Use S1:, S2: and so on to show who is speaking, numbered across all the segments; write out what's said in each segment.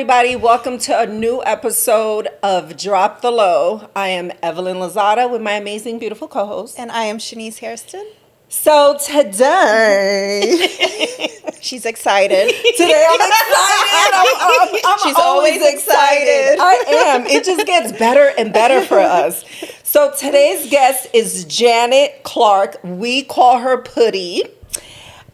S1: everybody. Welcome to a new episode of Drop the Low. I am Evelyn Lozada with my amazing, beautiful co-host.
S2: And I am Shaniece Hairston.
S1: So today,
S2: she's excited.
S1: Today I'm excited. She's always excited. I am. It just gets better and better for us. So today's guest is Janette Clark. We call her Puttie.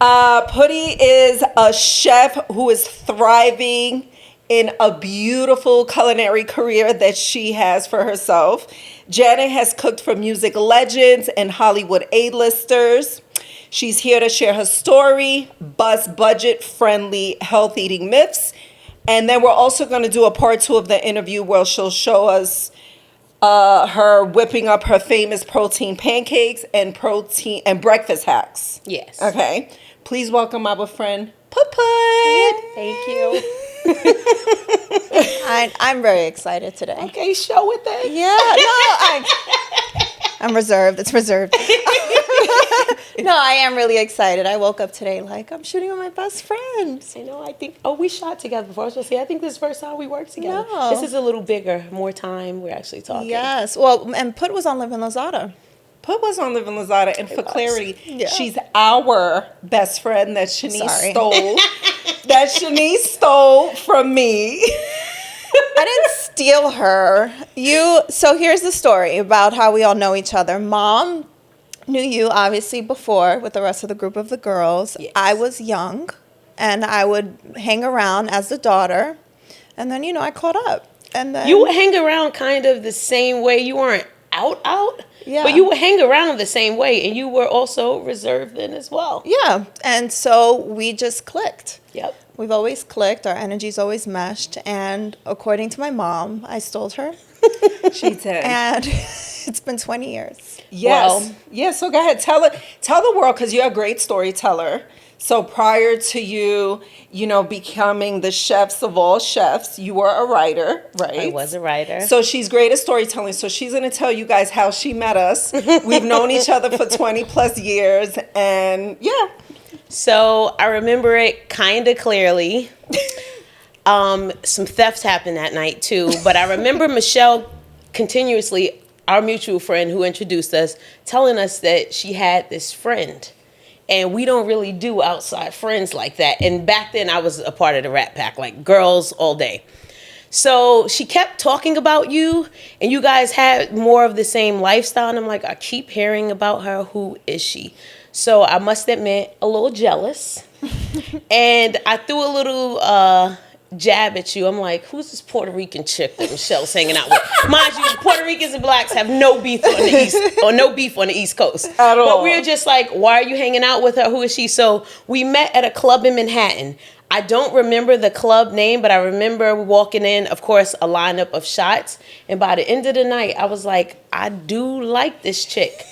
S1: Puttie is a chef who is thriving in a beautiful culinary career that she has for herself. Janette has cooked for music legends and Hollywood A-listers. She's here to share her story, bust budget-friendly health eating myths. And then we're also going to do a part 2 of the interview where she'll show us her whipping up her famous protein pancakes and breakfast hacks.
S3: Yes.
S1: Okay. Please welcome our friend, Puttie.
S3: Thank you.
S2: I'm very excited today.
S1: Okay, show it then.
S2: Yeah, I'm reserved. It's reserved. No, I am really excited. I woke up today like I'm shooting with my best friend.
S3: I know, we shot together before. I was going to say, I think this is the first time we worked together.
S2: No.
S3: This is a little bigger, more time. We're actually talking.
S2: Yes. Well, and Put was on Live in Lozada.
S1: Put was on Live in Lozada, and for clarity,
S2: Yeah.
S1: she's our best friend that Shaniece stole. That Shaniece stole from me.
S2: I didn't steal her. So here's the story about how we all know each other. Mom knew you obviously before with the rest of the group of the girls.
S3: Yes.
S2: I was young, and I would hang around as the daughter, and then I caught up. And then
S3: You would hang around kind of the same way. You weren't out,
S2: yeah,
S3: but you would hang around the same way, and you were also reserved then as well.
S2: Yeah, and so we just clicked.
S3: Yep.
S2: We've always clicked. Our energy's always meshed. And according to my mom, I stole her.
S1: She did.
S2: And it's been 20 years.
S1: Yes. So go ahead. Tell the world, because you're a great storyteller. So prior to you becoming the chefs of all chefs, you were a writer, right?
S3: I was a writer.
S1: So she's great at storytelling. So she's going to tell you guys how she met us. We've known each other for 20 plus years. And yeah.
S3: So I remember it kind of clearly. Some thefts happened that night too, but I remember Michelle continuously, our mutual friend who introduced us, telling us that she had this friend. And we don't really do outside friends like that. And back then I was a part of the Rat Pack, like girls all day. So she kept talking about you, and you guys had more of the same lifestyle. And I'm like, I keep hearing about her. Who is she? So I must admit, a little jealous. And I threw a little jab at you. I'm like, who's this Puerto Rican chick that Michelle's hanging out with? Mind you, Puerto Ricans and blacks have no beef on the East, or no beef on the East Coast.
S1: At all.
S3: But we were just like, why are you hanging out with her? Who is she? So we met at a club in Manhattan. I don't remember the club name, but I remember walking in, of course, a lineup of shots. And by the end of the night, I was like, I do like this chick.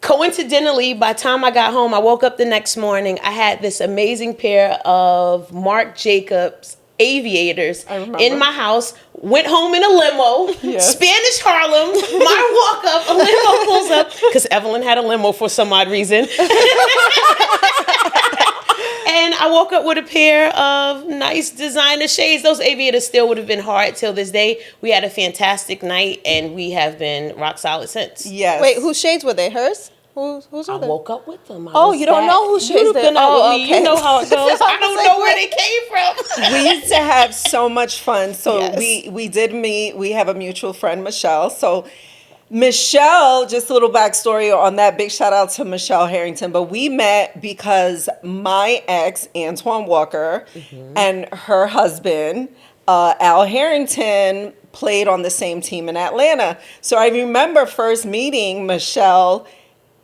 S3: Coincidentally, by the time I got home, I woke up the next morning, I had this amazing pair of Marc Jacobs aviators in my house, went home in a limo, Spanish Harlem, my walk up, a limo pulls up, because Evelyn had a limo for some odd reason. And I woke up with a pair of nice designer shades. Those aviators still would have been hard till this day. We had a fantastic night, and we have been rock solid since.
S1: Yes.
S2: Wait, whose shades were they? Hers? Whose
S3: I
S2: were they?
S3: woke up with them.
S2: You don't know whose shades
S3: You've
S2: they
S3: been out with me.
S2: okay.
S3: You know how it goes. I don't know where they came from.
S1: We used to have so much fun. So
S2: Yes.
S1: we did meet. We have a mutual friend, Michelle. So Michelle, just a little backstory on that. Big shout out to Michelle Harrington. But we met because my ex, Antoine Walker, and her husband, Al Harrington, played on the same team in Atlanta. So I remember first meeting Michelle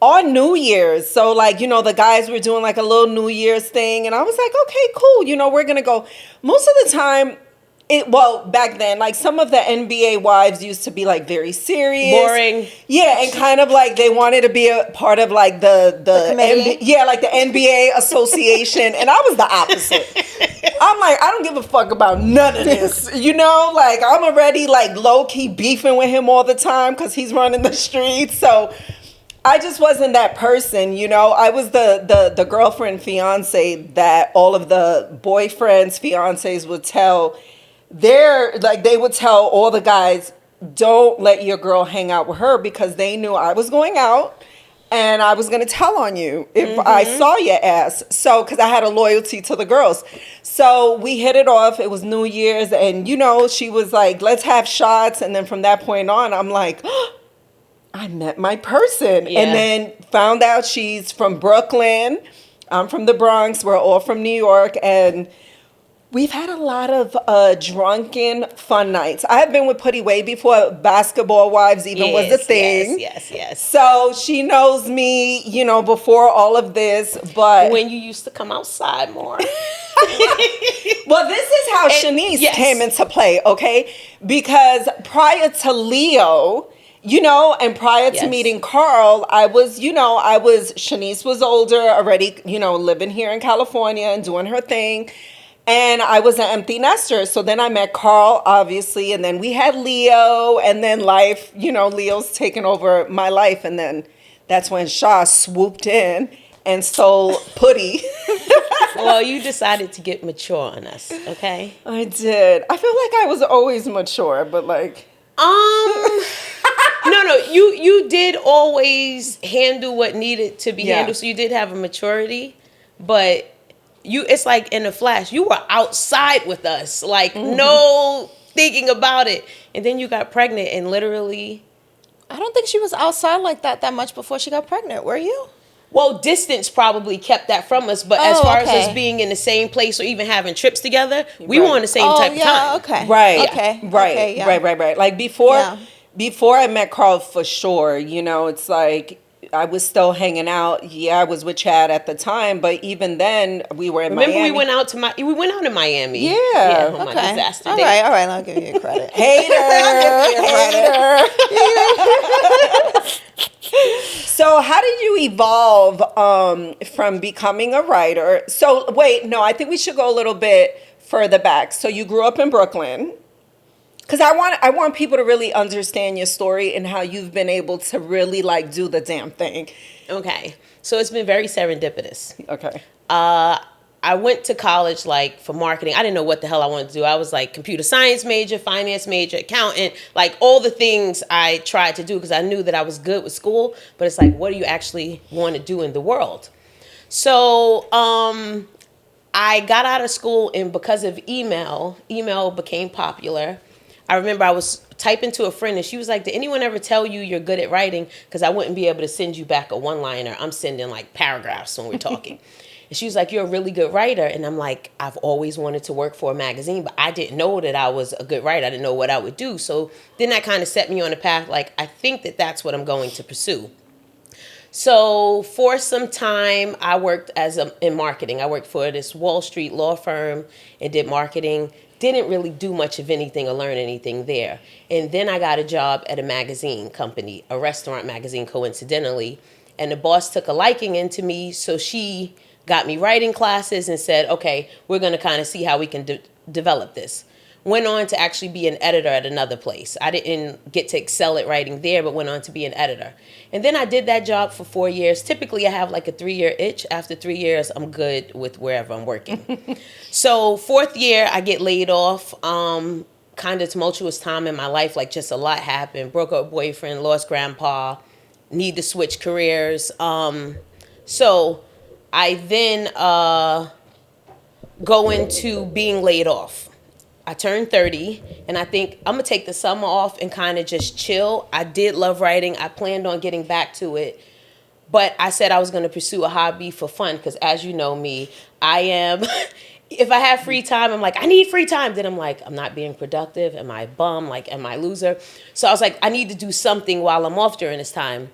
S1: on New Year's. So the guys were doing like a little New Year's thing. And I was like, okay, cool. We're going to go. Most of the time, back then, like some of the NBA wives used to be like very serious.
S3: Boring.
S1: Yeah, and kind of like they wanted to be a part of like the like the NBA association. And I was the opposite. I'm like, I don't give a fuck about none of this. Like I'm already like low key beefing with him all the time because he's running the streets. So I just wasn't that person, you know. I was the girlfriend, fiance that all of the boyfriends, fiancés would tell they would tell all the guys, don't let your girl hang out with her, because they knew I was going out and I was going to tell on you if I saw your ass. So, because I had a loyalty to the girls. So we hit it off. It was New Year's, and, you know, she was like, let's have shots. And then from that point on, I'm like, oh, I met my person.
S3: Yeah.
S1: And then found out she's from Brooklyn. I'm from the Bronx. We're all from New York. And we've had a lot of drunken fun nights. I have been with Puttie way before Basketball Wives even was a thing.
S3: Yes.
S1: So she knows me, you know, before all of this. But
S3: When you used to come outside more.
S1: well, this is how Shaniece came into play, okay? Because prior to Leo, you know, and prior to meeting Carl, Shaniece was older, already, you know, living here in California and doing her thing. And I was an empty nester. So then I met Carl, obviously, and then we had Leo, and then life, you know, Leo's taken over my life. And then that's when Shaw swooped in and stole Puttie.
S3: Well, you decided to get mature on us, okay?
S1: I did. I feel like I was always mature, but like...
S3: No, you did always handle what needed to be handled. So you did have a maturity, but it's like in a flash, you were outside with us, like no thinking about it. And then you got pregnant and literally...
S2: I don't think she was outside like that much before she got pregnant. Were you?
S3: Well, distance probably kept that from us, but as far as us being in the same place or even having trips together, we were on the same type of time.
S2: Okay.
S1: Right.
S2: Okay.
S1: Right.
S2: Okay, yeah.
S1: Right. Like before I met Carl, for sure, you know, it's like I was still hanging out. Yeah, I was with Chad at the time, but even then we were in Miami.
S3: Remember we went out in Miami.
S1: Yeah.
S3: On my
S2: Okay.
S3: disaster
S2: All
S3: date.
S2: right. I'll give you credit.
S1: Hater. So how did you evolve from becoming a writer? So wait, no, I think we should go a little bit further back. So you grew up in Brooklyn. Because I want people to really understand your story and how you've been able to really like do the damn thing.
S3: Okay. So it's been very serendipitous.
S1: Okay.
S3: I went to college like for marketing. I didn't know what the hell I wanted to do. I was like computer science major, finance major, accountant, like all the things I tried to do because I knew that I was good with school. But it's like, what do you actually want to do in the world? So I got out of school, and because of email became popular. I remember I was typing to a friend and she was like, did anyone ever tell you you're good at writing? Because I wouldn't be able to send you back a one-liner. I'm sending like paragraphs when we're talking. And she was like, you're a really good writer. And I'm like, I've always wanted to work for a magazine, but I didn't know that I was a good writer. I didn't know what I would do. So then that kind of set me on a path. Like, I think that that's what I'm going to pursue. So for some time, I worked in marketing. I worked for this Wall Street law firm and did marketing. Didn't really do much of anything or learn anything there. And then I got a job at a magazine company, a restaurant magazine, coincidentally. And the boss took a liking into me, so she got me writing classes and said, okay, we're going to kind of see how we can develop this. Went on to actually be an editor at another place. I didn't get to excel at writing there, but went on to be an editor. And then I did that job for 4 years. Typically, I have like a 3-year itch. After 3 years, I'm good with wherever I'm working. So 4th year, I get laid off. Kind of tumultuous time in my life. Like just a lot happened. Broke up with boyfriend, lost grandpa, need to switch careers. So I then go into being laid off. I turned 30, and I think I'm going to take the summer off and kind of just chill. I did love writing. I planned on getting back to it. But I said I was going to pursue a hobby for fun because, as you know me, I am... If I have free time, I'm like, I need free time. Then I'm like, I'm not being productive. Am I a bum? Like, am I a loser? So I was like, I need to do something while I'm off during this time.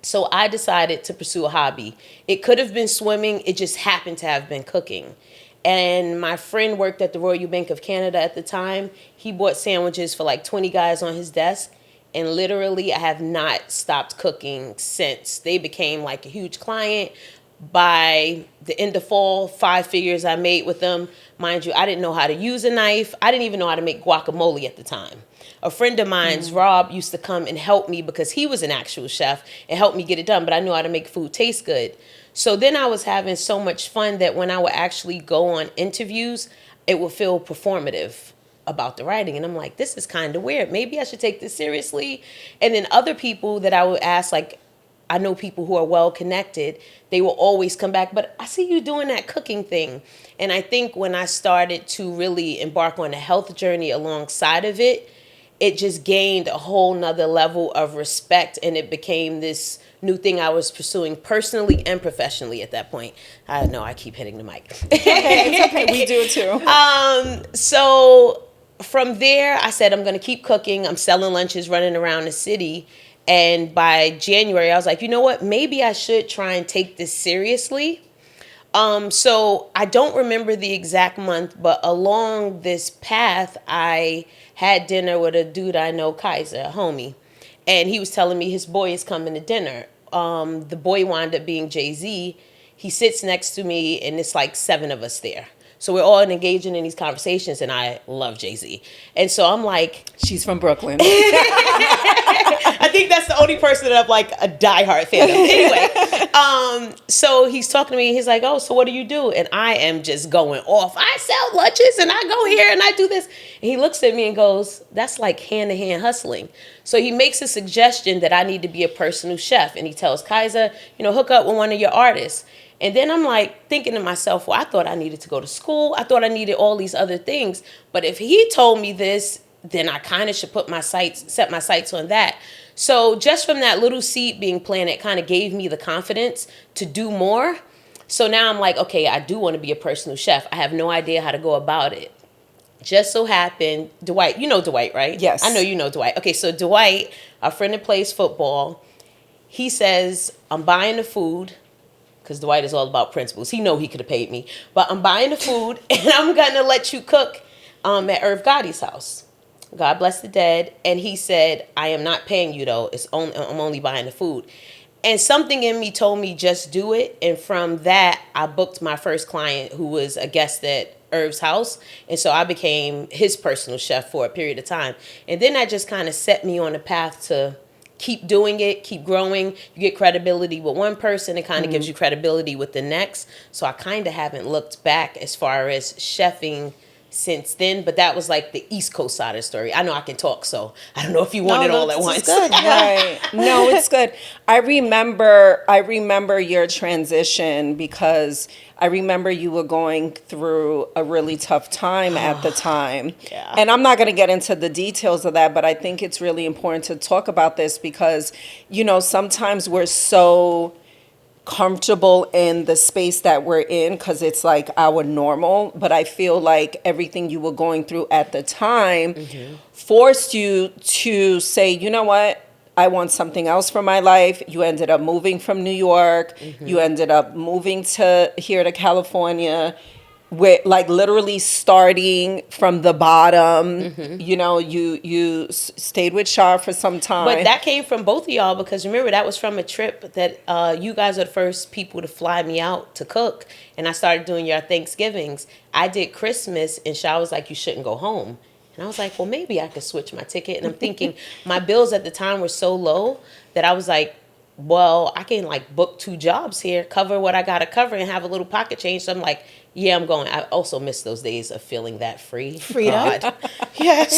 S3: So I decided to pursue a hobby. It could have been swimming. It just happened to have been cooking. And my friend worked at the Royal Bank of Canada at the time. He bought sandwiches for like 20 guys on his desk. And literally, I have not stopped cooking since. They became like a huge client. By the end of fall, 5 figures I made with them. Mind you, I didn't know how to use a knife. I didn't even know how to make guacamole at the time. A friend of mine's, Rob, used to come and help me because he was an actual chef and helped me get it done, but I knew how to make food taste good. So then I was having so much fun that when I would actually go on interviews, it would feel performative about the writing. And I'm like, this is kind of weird. Maybe I should take this seriously. And then other people that I would ask, like, I know people who are well connected, they will always come back, but I see you doing that cooking thing. And I think when I started to really embark on a health journey alongside of it, it just gained a whole nother level of respect, and it became this new thing I was pursuing personally and professionally at that point. I know I keep hitting the mic.
S1: It's okay. We do it too.
S3: So from there, I said, I'm going to keep cooking. I'm selling lunches, running around the city. And by January, I was like, you know what? Maybe I should try and take this seriously. So I don't remember the exact month, but along this path, I had dinner with a dude I know, Kaiser, a homie. And he was telling me his boy is coming to dinner. The boy wound up being Jay-Z. He sits next to me, and it's like 7 of us there. So we're all engaging in these conversations, and I love Jay-Z. And so I'm like...
S1: She's from Brooklyn.
S3: I think that's the only person that I'm like a diehard fan of. Anyway, so he's talking to me. He's like, oh, so what do you do? And I am just going off. I sell lunches, and I go here, and I do this. And he looks at me and goes, that's like hand-to-hand hustling. So he makes a suggestion that I need to be a personal chef. And he tells Kaiser, hook up with one of your artists. And then I'm like thinking to myself, well, I thought I needed to go to school. I thought I needed all these other things. But if he told me this, then I kind of should set my sights on that. So just from that little seed being planted, kind of gave me the confidence to do more. So now I'm like, okay, I do want to be a personal chef. I have no idea how to go about it. Just so happened, Dwight, you know Dwight, right?
S1: Yes.
S3: I know you know Dwight. Okay, so Dwight, our friend that plays football, he says, I'm buying the food, because Dwight is all about principles. He know he could have paid me. But I'm buying the food, and I'm going to let you cook at Irv Gotti's house. God bless the dead. And he said, I am not paying you, though. I'm only buying the food. And something in me told me, just do it. And from that, I booked my first client, who was a guest at Irv's house. And so I became his personal chef for a period of time. And then that just kind of set me on a path to keep doing it, keep growing. You get credibility with one person, it kind of gives you credibility with the next. So I kind of haven't looked back as far as chefing since then, but that was like the East Coast side of the story. I know I can talk, so I don't know if you want it all at once.
S2: Good.
S1: Right. No, it's good. I remember your transition because I remember you were going through a really tough time at the time.
S3: Yeah.
S1: And I'm not going to get into the details of that, but I think it's really important to talk about this because, sometimes we're so comfortable in the space that we're in because it's like our normal, but I feel like everything you were going through at the time forced you to say, you know what, I want something else for my life. You ended up moving from New York. You ended up moving here to California. With like literally starting from the bottom, you stayed with Shah for some time.
S3: But that came from both of y'all because remember that was from a trip that you guys are the first people to fly me out to cook, and I started doing your Thanksgivings. I did Christmas, and Shah was like, "You shouldn't go home," and I was like, "Well, maybe I could switch my ticket." And I'm thinking my bills at the time were so low that I was like, well, I can like book 2 jobs here, cover what I gotta cover, and have a little pocket change. So I'm like, yeah, I'm going. I also miss those days of feeling that free.
S2: Freedom.
S3: God. Yes.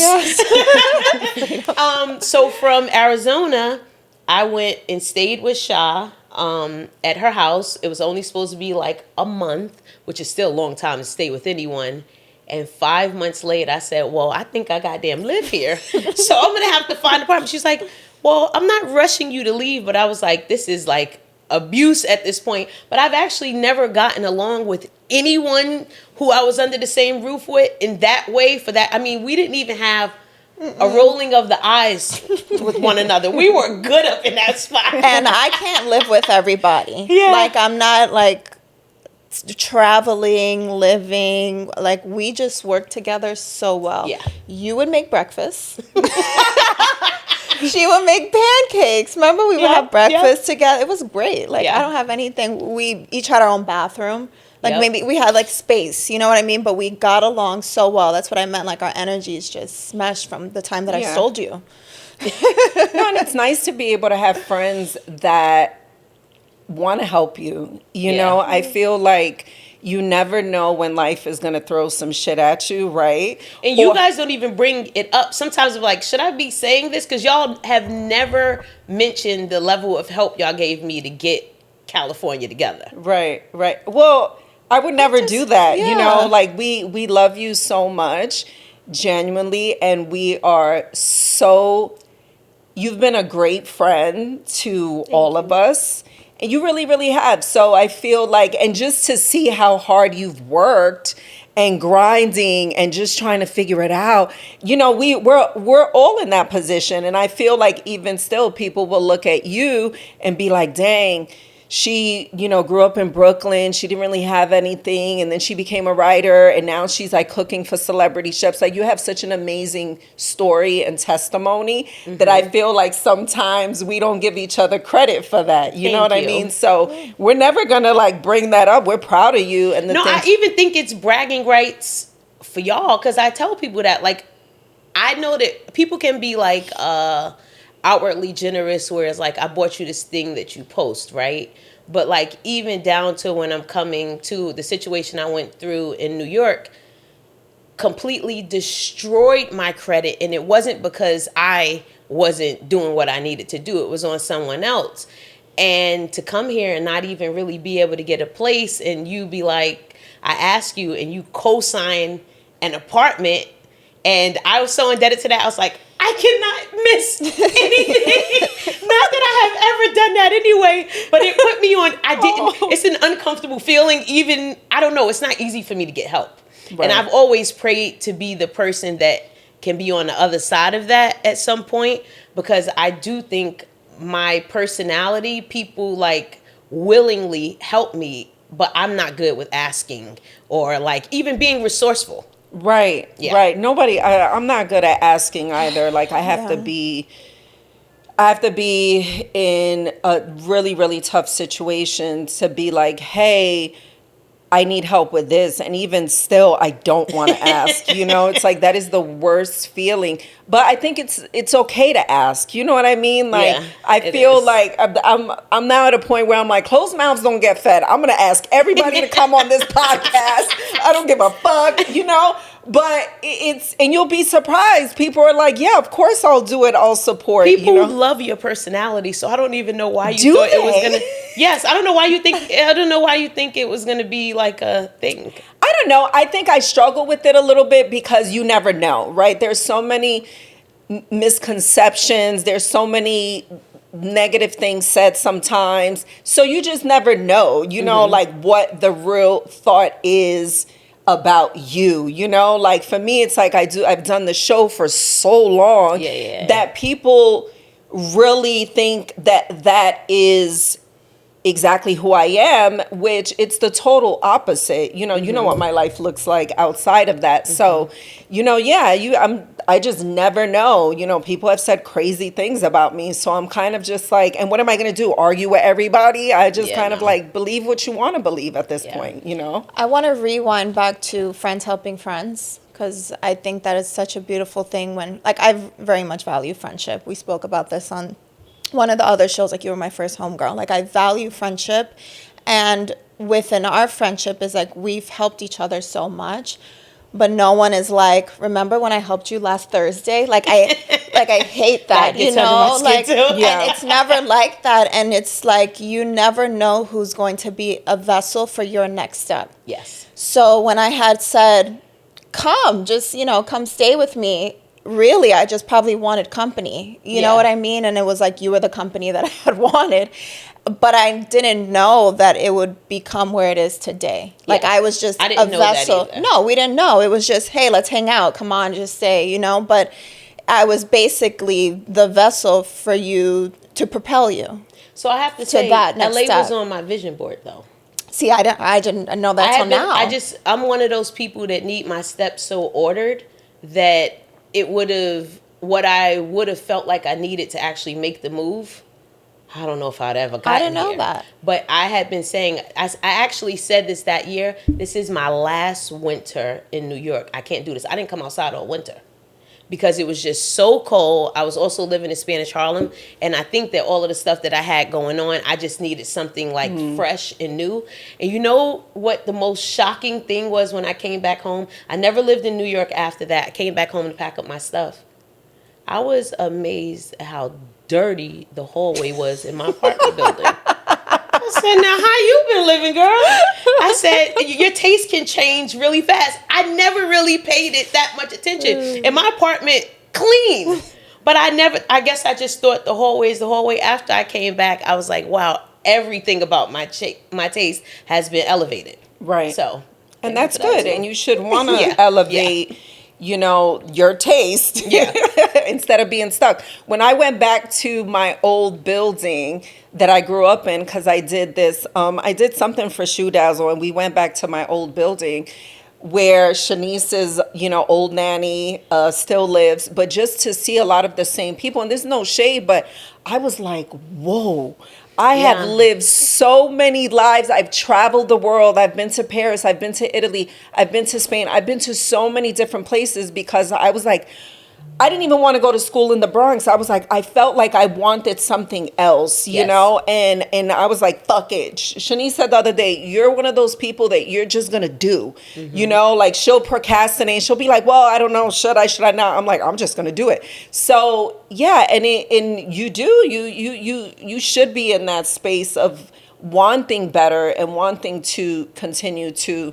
S3: So from Arizona, I went and stayed with Shah at her house. It was only supposed to be like a month, which is still a long time to stay with anyone. And 5 months later, I said, well, I think I goddamn live here. So I'm going to have to find an apartment. She's like, well, I'm not rushing you to leave. But I was like, this is like abuse at this point. But I've actually never gotten along with anyone who I was under the same roof with in that way for that. I mean, we didn't even have a rolling of the eyes with one another. We were good up in that spot.
S2: And I can't live with everybody.
S3: Yeah.
S2: Like, I'm not like traveling, living, like we just work together so well.
S3: Yeah.
S2: You would make breakfast. She would make pancakes. Remember we would have breakfast together. It was great. Like I don't have anything. We each had our own bathroom. Like
S3: Yep.
S2: maybe we had like space, you know what I mean? But we got along so well. That's what I meant. Like our energies just meshed from the time that I
S1: Yeah.
S2: sold you.
S1: No, and it's nice to be able to have friends that want to help you. You
S3: Yeah.
S1: know, I feel like you never know when life is going to throw some shit at you, right?
S3: And you
S1: Or-
S3: guys don't even bring it up. Sometimes I'm like, should I be saying this? Because y'all have never mentioned the level of help y'all gave me to get California together.
S1: Right, right. Well, I would never do that. You
S2: yeah.
S1: know, like we love you so much, genuinely, and we are so. You've been a great friend to all of us, and you really, really have. So I feel like, and just to see how hard you've worked and grinding and just trying to figure it out, you know, we're all in that position, and I feel like even still, people will look at you and be like, "Dang." She, you know, grew up in Brooklyn. She didn't really have anything. And then she became a writer. And now she's like cooking for celebrity chefs. Like you have such an amazing story and testimony that I feel like sometimes we don't give each other credit for that. You know
S3: Thank
S1: what I
S3: you.
S1: mean? So we're never going to like bring that up. We're proud of you. And the
S3: No, I
S1: things-
S3: even think it's bragging rights for y'all because I tell people that, like, I know that people can be like outwardly generous, whereas like I bought you this thing that you post, right? But like even down to when I'm coming to the situation I went through in New York, completely destroyed my credit, and it wasn't because I wasn't doing what I needed to do. It was on someone else. And to come here and not even really be able to get a place, and you be like, I ask you, and you co-sign an apartment, and I was so indebted to that. I was like, I cannot miss anything. Not that I have ever done that anyway, but it put me on. I didn't. It's an uncomfortable feeling. Even, I don't know. It's not easy for me to get help.
S1: Right.
S3: And I've always prayed to be the person that can be on the other side of that at some point, because I do think my personality, people like willingly help me, but I'm not good with asking or like even being resourceful.
S1: Right,
S3: Yeah.
S1: right. Nobody, I'm not good at asking either. Like I have to be in a really, really tough situation to be like, hey, I need help with this. And even still, I don't want to ask, you know, it's like, that is the worst feeling. But I think it's okay to ask. You know what I mean? Like,
S3: Yeah,
S1: I
S3: it
S1: feel
S3: is.
S1: like I'm now at a point where I'm like, closed mouths don't get fed. I'm going to ask everybody to come on this podcast. I don't give a fuck, you know? But and you'll be surprised. People are like, yeah, of course I'll do it. I'll support,
S3: People
S1: you know?
S3: love your personality, so I don't even know why you
S1: Do
S3: thought it was
S1: they?
S3: gonna. Yes, I don't know why you think. I don't know why you think it was gonna be like a thing.
S1: I don't know. I think I struggle with it a little bit because you never know, right? There's so many misconceptions. There's so many negative things said sometimes. So you just never know, you know, like what the real thought is about you, you know? Like for me, it's like I've done the show for so long
S3: Yeah.
S1: that people really think that is exactly who I am, which it's the total opposite. You know what my life looks like outside of that. So, you know, yeah, I just never know. You know, people have said crazy things about me. So I'm kind of just like, and what am I going to do? Argue with everybody? I just
S3: Yeah,
S1: kind of
S3: no.
S1: like believe what you want to believe at this
S3: Yeah.
S1: point, you know?
S2: I want to rewind back to friends helping friends, because I think that is such a beautiful thing when, like, I very much value friendship. We spoke about this on one of the other shows, like you were my first homegirl. Like I value friendship, and within our friendship is like we've helped each other so much, but no one is like, remember when I helped you last Thursday? Like I hate that,
S3: That
S2: you
S3: gets under
S2: know,
S3: my
S2: like,
S3: skin too.
S1: Yeah.
S2: and it's never like that. And it's like, you never know who's going to be a vessel for your next step.
S3: Yes.
S2: So when I had said, come, just, you know, come stay with me, really, I just probably wanted company. You
S3: Yeah.
S2: know what I mean? And it was like, you were the company that I had wanted. But I didn't know that it would become where it is today. Like,
S3: Yeah.
S2: I was just
S3: I didn't
S2: a
S3: know that
S2: vessel.
S3: either.
S2: No, we didn't know. It was just, hey, let's hang out. Come on, just stay, you know? But I was basically the vessel for you to propel you.
S3: So I have to say,
S2: that next
S3: LA was
S2: step.
S3: on my vision board though.
S2: See, I didn't know that till now.
S3: I'm one of those people that need my steps so ordered that what I would have felt like I needed to actually make the move, I don't know if I'd ever gotten
S2: I didn't know
S3: here.
S2: that.
S3: But I had been saying, I actually said this that year, this is my last winter in New York. I can't do this. I didn't come outside all winter because it was just so cold. I was also living in Spanish Harlem, and I think that all of the stuff that I had going on, I just needed something like fresh and new. And you know what the most shocking thing was when I came back home? I never lived in New York after that. I came back home to pack up my stuff. I was amazed at how dirty the hallway was in my apartment building. I said, now how you been living, girl? I said, your taste can change really fast. I never really paid it that much attention. And my apartment clean. But I guess I just thought the hallway. After I came back, I was like, wow, everything about my taste has been elevated.
S1: Right.
S3: So,
S1: and that's good. And you should want to elevate, you know, your taste instead of being stuck. When I went back to my old building that I grew up in, because I did this, I did something for Shoe Dazzle, and we went back to my old building where Shaniece's, you know, old nanny still lives, but just to see a lot of the same people, and there's no shade, but I was like, whoa. I have lived so many lives. I've traveled the world. I've been to Paris. I've been to Italy. I've been to Spain. I've been to so many different places because I was like, I didn't even want to go to school in the Bronx. I was like, I felt like I wanted something else, you know? And I was like, fuck it. Shaniece said the other day, you're one of those people that you're just going to do, you know? Like, she'll procrastinate. She'll be like, well, I don't know. Should I not? I'm like, I'm just going to do it. So, yeah. And you do. You should be in that space of wanting better and wanting to continue to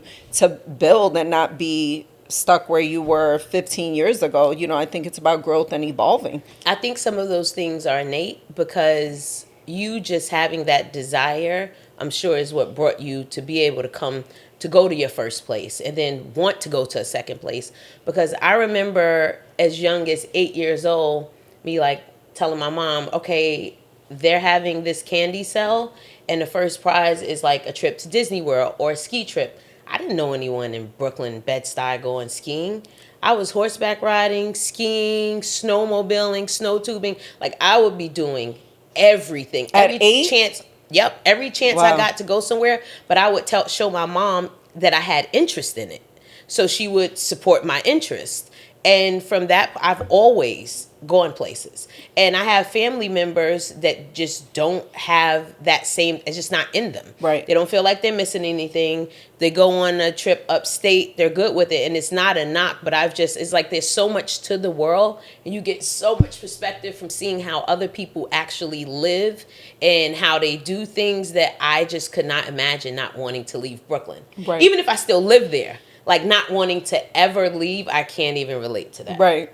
S1: build and not be stuck where you were 15 years ago. You know, I think it's about growth and evolving.
S3: I think some of those things are innate because you just having that desire, I'm sure, is what brought you to be able to go to your first place and then want to go to a second place. Because I remember as young as 8 years old, me like telling my mom, okay, they're having this candy sell and the first prize is like a trip to Disney World or a ski trip. I didn't know anyone in Brooklyn, Bed-Stuy going skiing. I was horseback riding, skiing, snowmobiling, snow tubing. Like, I would be doing everything.
S1: At 8?
S3: Chance. Yep. Every chance I got to go somewhere. But I would show my mom that I had interest in it. So she would support my interest. And from that, I've always gone places. And I have family members that just don't have that same, it's just not in them.
S1: Right.
S3: They don't feel like they're missing anything. They go on a trip upstate, they're good with it. And it's not a knock, but it's like there's so much to the world. And you get so much perspective from seeing how other people actually live and how they do things that I just could not imagine not wanting to leave Brooklyn.
S1: Right.
S3: Even if I still live there. Like, not wanting to ever leave, I can't even relate to that.
S1: Right.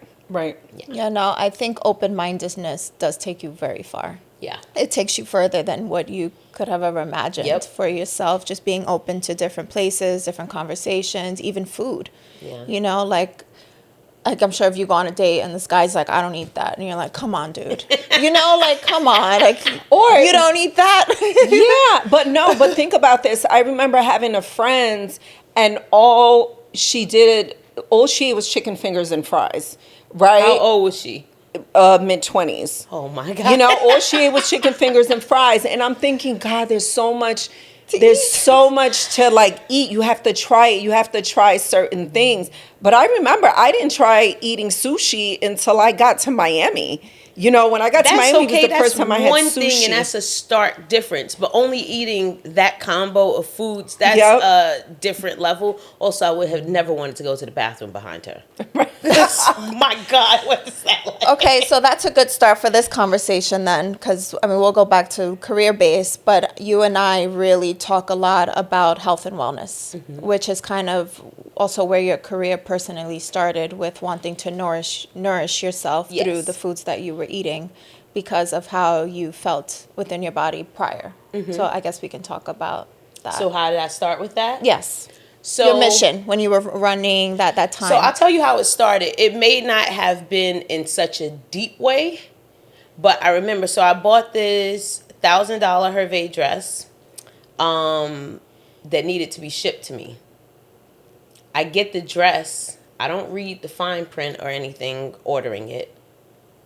S2: Yeah, no, I think open-mindedness does take you very far.
S3: Yeah.
S2: It takes you further than what you could have ever imagined for yourself. Just being open to different places, different conversations, even food.
S3: Yeah.
S2: You know, like I'm sure if you go on a date and this guy's like, I don't eat that. And you're like, come on, dude. You know, like, come on. Like, or you don't eat that.
S1: Yeah, but think about this. I remember having a friend and all she ate was chicken fingers and fries, right?
S3: How old was she?
S1: Mid-20s.
S3: Oh, my God.
S1: You know, all she ate was chicken fingers and fries. And I'm thinking, God, there's so much to like eat. You have to try it. You have to try certain things. But I remember I didn't try eating sushi until I got to Miami. You know, when I got to Miami, it was the first time I had sushi. That's one thing,
S3: and that's a stark difference. But only eating that combo of foods, that's a different level. Also, I would have never wanted to go to the bathroom behind her. Oh, my God, what is that like?
S2: Okay, so that's a good start for this conversation then, because, I mean, we'll go back to career-based, but you and I really talk a lot about health and wellness, which is kind of also where your career personally started, with wanting to nourish yourself through the foods that you were eating because of how you felt within your body prior. So I guess we can talk about that.
S3: So how did I start with that?
S2: Yes.
S3: So
S2: your mission when you were running that time.
S3: So I'll tell you how it started. It may not have been in such a deep way, but I remember. So I bought this $1,000 Hervé dress that needed to be shipped to me. I get the dress. I don't read the fine print or anything ordering it,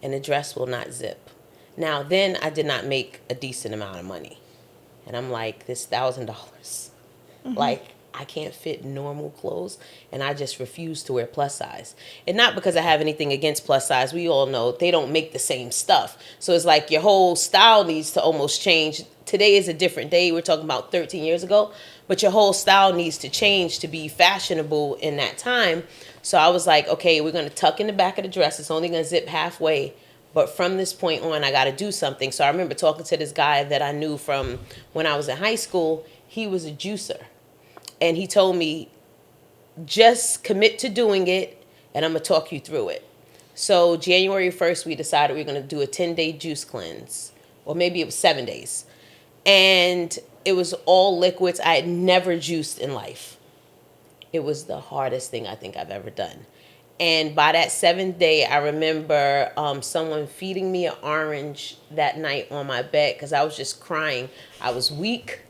S3: and the dress will not zip. Now, then I did not make a decent amount of money. And I'm like, this $1,000, like, I can't fit normal clothes, and I just refuse to wear plus size. And not because I have anything against plus size. We all know they don't make the same stuff. So it's like your whole style needs to almost change. Today is a different day. We're talking about 13 years ago. But your whole style needs to change to be fashionable in that time. So I was like, okay, we're going to tuck in the back of the dress. It's only going to zip halfway. But from this point on, I got to do something. So I remember talking to this guy that I knew from when I was in high school. He was a juicer. And he told me, just commit to doing it, and I'm going to talk you through it. So January 1st, we decided we were going to do a 10-day juice cleanse. Or maybe it was 7 days. And it was all liquids. I had never juiced in life. It was the hardest thing I think I've ever done. And by that 7th day, I remember someone feeding me an orange that night on my bed because I was just crying. I was weak.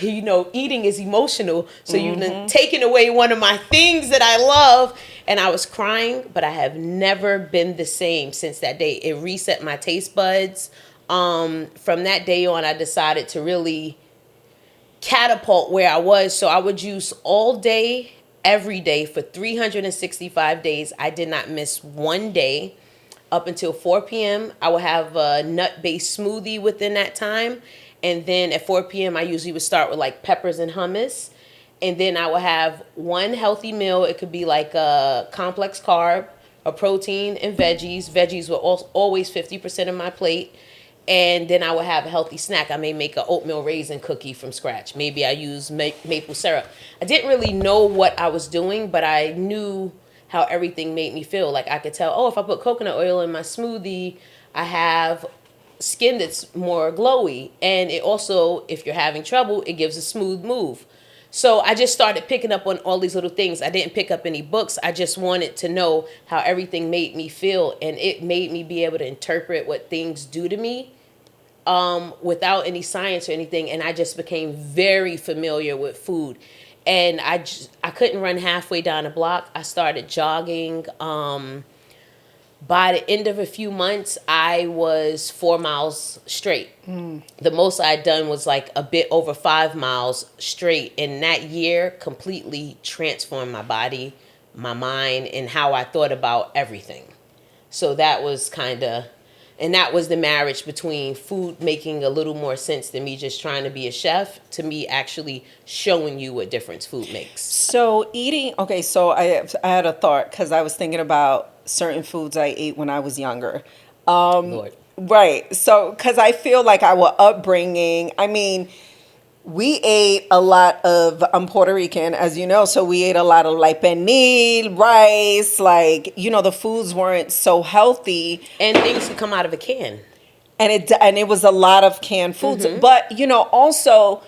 S3: You know, eating is emotional. So you've taken away one of my things that I love. And I was crying, but I have never been the same since that day. It reset my taste buds. From that day on, I decided to really catapult where I was. So I would juice all day, every day for 365 days. I did not miss one day. Up until 4 p.m., I would have a nut-based smoothie within that time. And then at 4 p.m., I usually would start with like peppers and hummus. And then I would have one healthy meal. It could be like a complex carb, a protein, and veggies. Veggies were always 50% of my plate. And then I would have a healthy snack. I may make an oatmeal raisin cookie from scratch. Maybe I use maple syrup. I didn't really know what I was doing, but I knew how everything made me feel. Like I could tell, oh, if I put coconut oil in my smoothie, I have skin that's more glowy. And it also, if you're having trouble, it gives a smooth move. So I just started picking up on all these little things. I didn't pick up any books. I just wanted to know how everything made me feel. And it made me be able to interpret what things do to me without any science or anything. And I just became very familiar with food. And I couldn't run halfway down a block. I started jogging. By the end of a few months, I was 4 miles straight. The most I'd done was like a bit over 5 miles straight. And that year completely transformed my body, my mind, and how I thought about everything. So that was and that was the marriage between food making a little more sense than me just trying to be a chef to me actually showing you what difference food makes.
S1: So so I had a thought because I was thinking about certain foods I ate when I was younger.
S3: Lord.
S1: Right. So, because I feel like our upbringing, I mean, we ate a lot of, I'm Puerto Rican, as you know, so we ate a lot of like pernil, rice, like, you know, the foods weren't so healthy.
S3: And things could come out of a can.
S1: And it was a lot of canned foods. But, you know, also,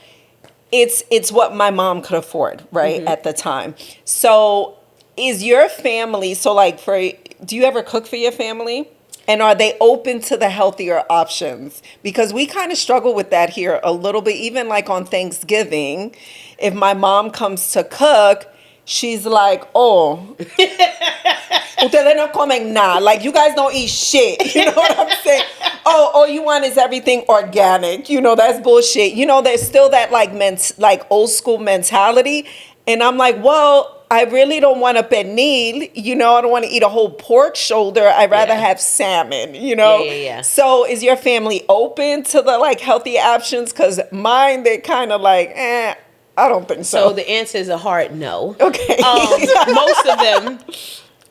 S1: it's what my mom could afford, right, at the time. So, is your family, so like do you ever cook for your family? And are they open to the healthier options? Because we kind of struggle with that here a little bit, even like on Thanksgiving. If my mom comes to cook, she's like, oh, ustedes no comen nada. Like, you guys don't eat shit. You know what I'm saying? Oh, all you want is everything organic. You know, that's bullshit. You know, there's still that like old school mentality. And I'm like, well, I really don't want a pernil, you know, I don't want to eat a whole pork shoulder. I'd rather have salmon, you know?
S3: Yeah.
S1: So is your family open to the like healthy options? Because mine, they're kind of like, I don't think so.
S3: So the answer is a hard no.
S1: Okay.
S3: Most of them.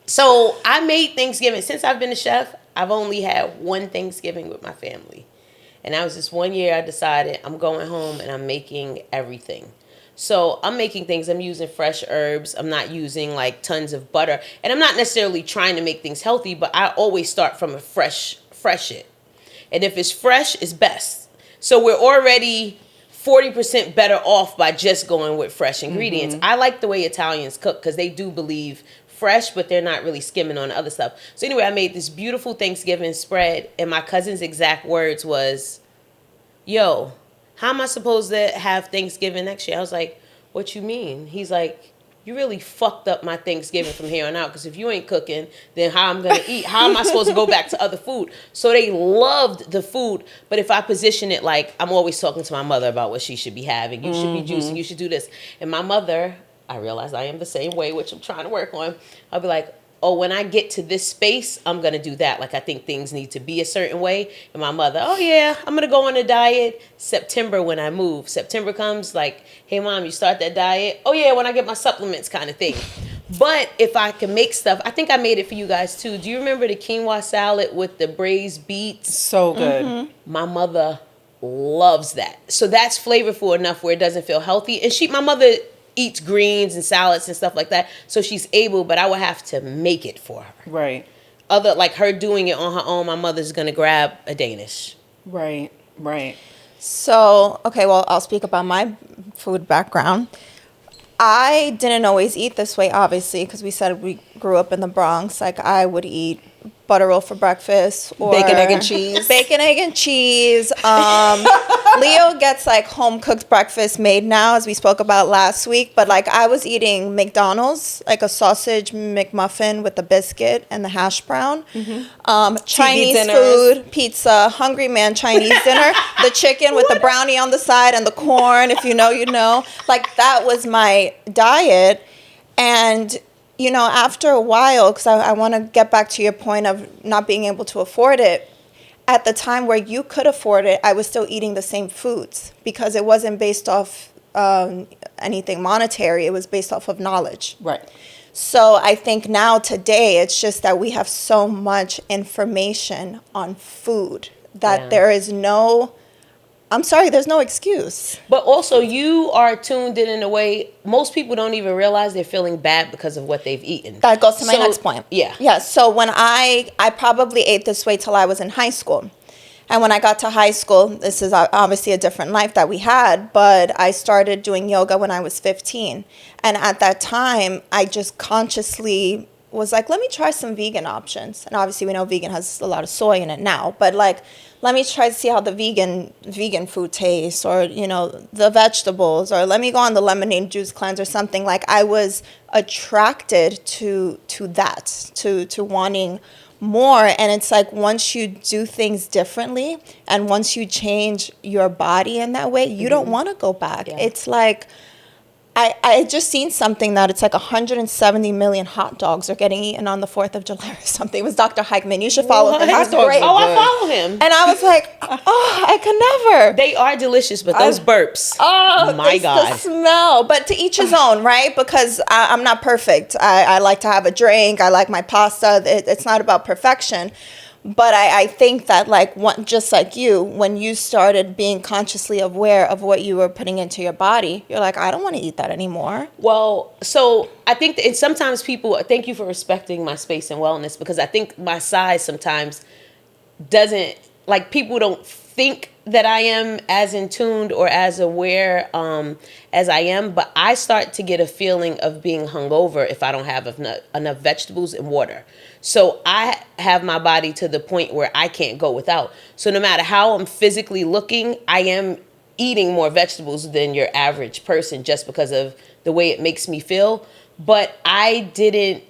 S3: So I made Thanksgiving. Since I've been a chef, I've only had one Thanksgiving with my family. And that was just 1 year I decided I'm going home and I'm making everything. So I'm making things, I'm using fresh herbs. I'm not using like tons of butter. And I'm not necessarily trying to make things healthy, but I always start from a fresh it. And if it's fresh, it's best. So we're already 40% better off by just going with fresh ingredients. I like the way Italians cook because they do believe fresh, but they're not really skimming on other stuff. So anyway, I made this beautiful Thanksgiving spread. And my cousin's exact words was, yo, how am I supposed to have Thanksgiving next year? I was like, what you mean? He's like, you really fucked up my Thanksgiving from here on out, because if you ain't cooking, then how I'm going to eat? How am I supposed to go back to other food? So they loved the food. But if I position it like, I'm always talking to my mother about what she should be having. You should be juicing. You should do this. And my mother, I realize I am the same way, which I'm trying to work on. I'll be like, oh, when I get to this space, I'm going to do that. Like, I think things need to be a certain way. And my mother, oh, yeah, I'm going to go on a diet September when I move. September comes, like, hey, Mom, you start that diet? Oh, yeah, when I get my supplements kind of thing. But if I can make stuff, I think I made it for you guys, too. Do you remember the quinoa salad with the braised beets?
S1: So good.
S3: My mother loves that. So that's flavorful enough where it doesn't feel healthy. And my mother eats greens and salads and stuff like that, so she's able, but I would have to make it for her.
S1: Right.
S3: Like her doing it on her own, my mother's gonna grab a Danish.
S1: Right.
S2: So, okay, well, I'll speak about my food background. I didn't always eat this way, obviously, because we said we grew up in the Bronx. Like, I would eat butter roll for breakfast, or
S1: bacon, egg, and cheese.
S2: Bacon, egg, and cheese. Leo gets like home cooked breakfast made now, as we spoke about last week. But like, I was eating McDonald's, like a sausage McMuffin with the biscuit and the hash brown. Chinese food, pizza, hungry man Chinese dinner, the chicken with the brownie on the side and the corn. If you know, you know. Like, that was my diet. And you know, after a while, because I want to get back to your point of not being able to afford it, at the time where you could afford it, I was still eating the same foods because it wasn't based off anything monetary. It was based off of knowledge.
S1: Right.
S2: So I think now today, it's just that we have so much information on food that there's no excuse.
S3: But also, you are tuned in a way most people don't even realize they're feeling bad because of what they've eaten.
S2: That goes to my next point.
S3: Yeah.
S2: So when I probably ate this way till I was in high school. And when I got to high school, this is obviously a different life that we had, but I started doing yoga when I was 15. And at that time, I just consciously was like, let me try some vegan options. And obviously we know vegan has a lot of soy in it now, but like, let me try to see how the vegan food tastes, or, you know, the vegetables, or let me go on the lemonade juice cleanse or something. Like, I was attracted to that, to wanting more. And it's like, once you do things differently and once you change your body in that way, you don't want to go back. Yeah. It's like, I just seen something that it's like 170 million hot dogs are getting eaten on the 4th of July or something. It was Dr. Heikman. You should follow him. He's great.
S3: Oh, I follow him.
S2: And I was like, oh, I could never.
S3: They are delicious, but those burps. Oh, my God.
S2: The smell. But to each his own, right? Because I'm not perfect. I like to have a drink. I like my pasta. It's not about perfection. But I think that, like, just like you, when you started being consciously aware of what you were putting into your body, you're like, I don't want to eat that anymore.
S3: Well, so I think that sometimes people, thank you for respecting my space and wellness, because I think my size sometimes doesn't, like, people don't think that I am as in tuned or as aware as I am, but I start to get a feeling of being hungover if I don't have enough vegetables and water. So I have my body to the point where I can't go without. So no matter how I'm physically looking, I am eating more vegetables than your average person just because of the way it makes me feel. But I didn't.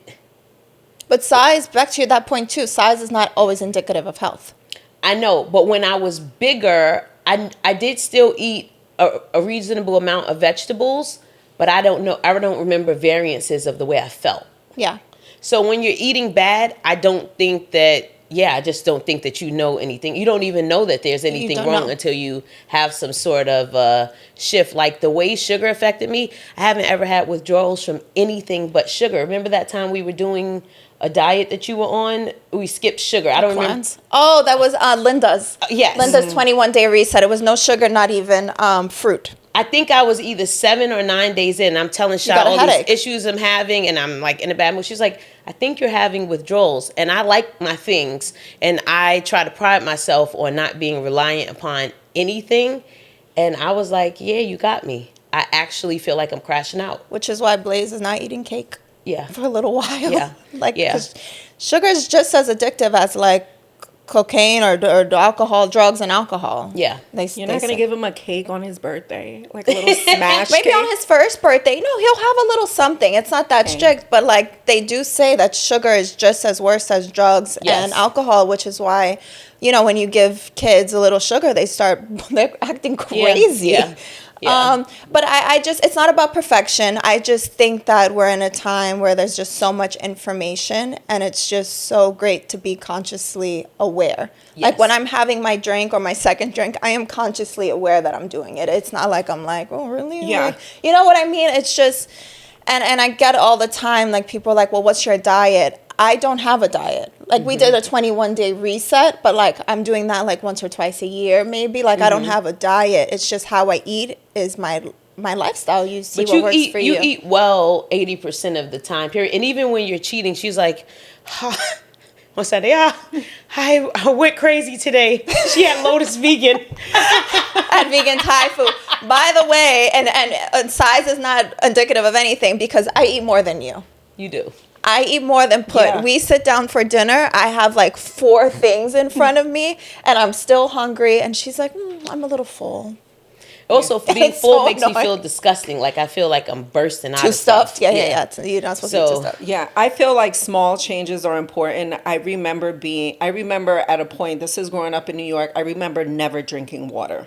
S2: But size, back to that point too, size is not always indicative of health.
S3: I know, but when I was bigger, I did still eat a reasonable amount of vegetables, but I don't remember variances of the way I felt.
S2: Yeah.
S3: So when you're eating bad, I just don't think that you know anything. You don't even know that there's anything wrong until you have some sort of shift. Like the way sugar affected me, I haven't ever had withdrawals from anything but sugar. Remember that time we were doing a diet that you were on? We skipped sugar. I don't remember.
S2: Oh, that was Linda's.
S3: Yes.
S2: Linda's 21-day reset. It was no sugar, not even fruit.
S3: I think I was either 7 or 9 days in. I'm telling Sha all these issues I'm having, and I'm like in a bad mood. She's like, I think you're having withdrawals. And I like my things, and I try to pride myself on not being reliant upon anything. And I was like, yeah, you got me. I actually feel like I'm crashing out.
S2: Which is why Blaze is not eating cake.
S3: Yeah.
S2: For a little while.
S3: Yeah.
S2: Cause sugar is just as addictive as like cocaine or alcohol, drugs and alcohol.
S3: Yeah.
S1: You're not going to give him a cake on his birthday? Like a little smash
S2: Maybe
S1: cake?
S2: on his first birthday. No, he'll have a little something. It's not that strict, but like they do say that sugar is just as worse as drugs and alcohol, which is why, you know, when you give kids a little sugar, they're acting crazy.
S3: Yeah.
S2: But I just, it's not about perfection. I just think that we're in a time where there's just so much information, and it's just so great to be consciously aware.
S3: Yes.
S2: Like when I'm having my drink or my second drink, I am consciously aware that I'm doing it. It's not like I'm like, oh, really?
S1: Yeah.
S2: Like, you know what I mean? It's just, and I get it all the time. Like people are like, well, what's your diet? I don't have a diet. Like we did a 21-day reset, but like I'm doing that like once or twice a year, maybe. Like I don't have a diet. It's just how I eat is my lifestyle. You see what works for you.
S3: You eat well 80% of the time period, and even when you're cheating, she's like, what's that? Yeah, I went crazy today. She had Lotus Vegan.
S2: And vegan Thai food. By the way, and size is not indicative of anything because I eat more than you.
S3: You do.
S2: I eat more than Put.
S1: Yeah.
S2: We sit down for dinner. I have like 4 things in front of me, and I'm still hungry. And she's like, I'm a little full.
S3: Also, being
S2: It's
S3: full
S2: so
S3: makes me
S2: annoying.
S3: feel disgusting. Like I feel like I'm bursting out
S2: Too
S3: of stuff.
S2: stuffed. Yeah. You're not supposed to be too stuffed.
S1: Yeah, I feel like small changes are important. I remember at a point, this is growing up in New York, I remember never drinking water.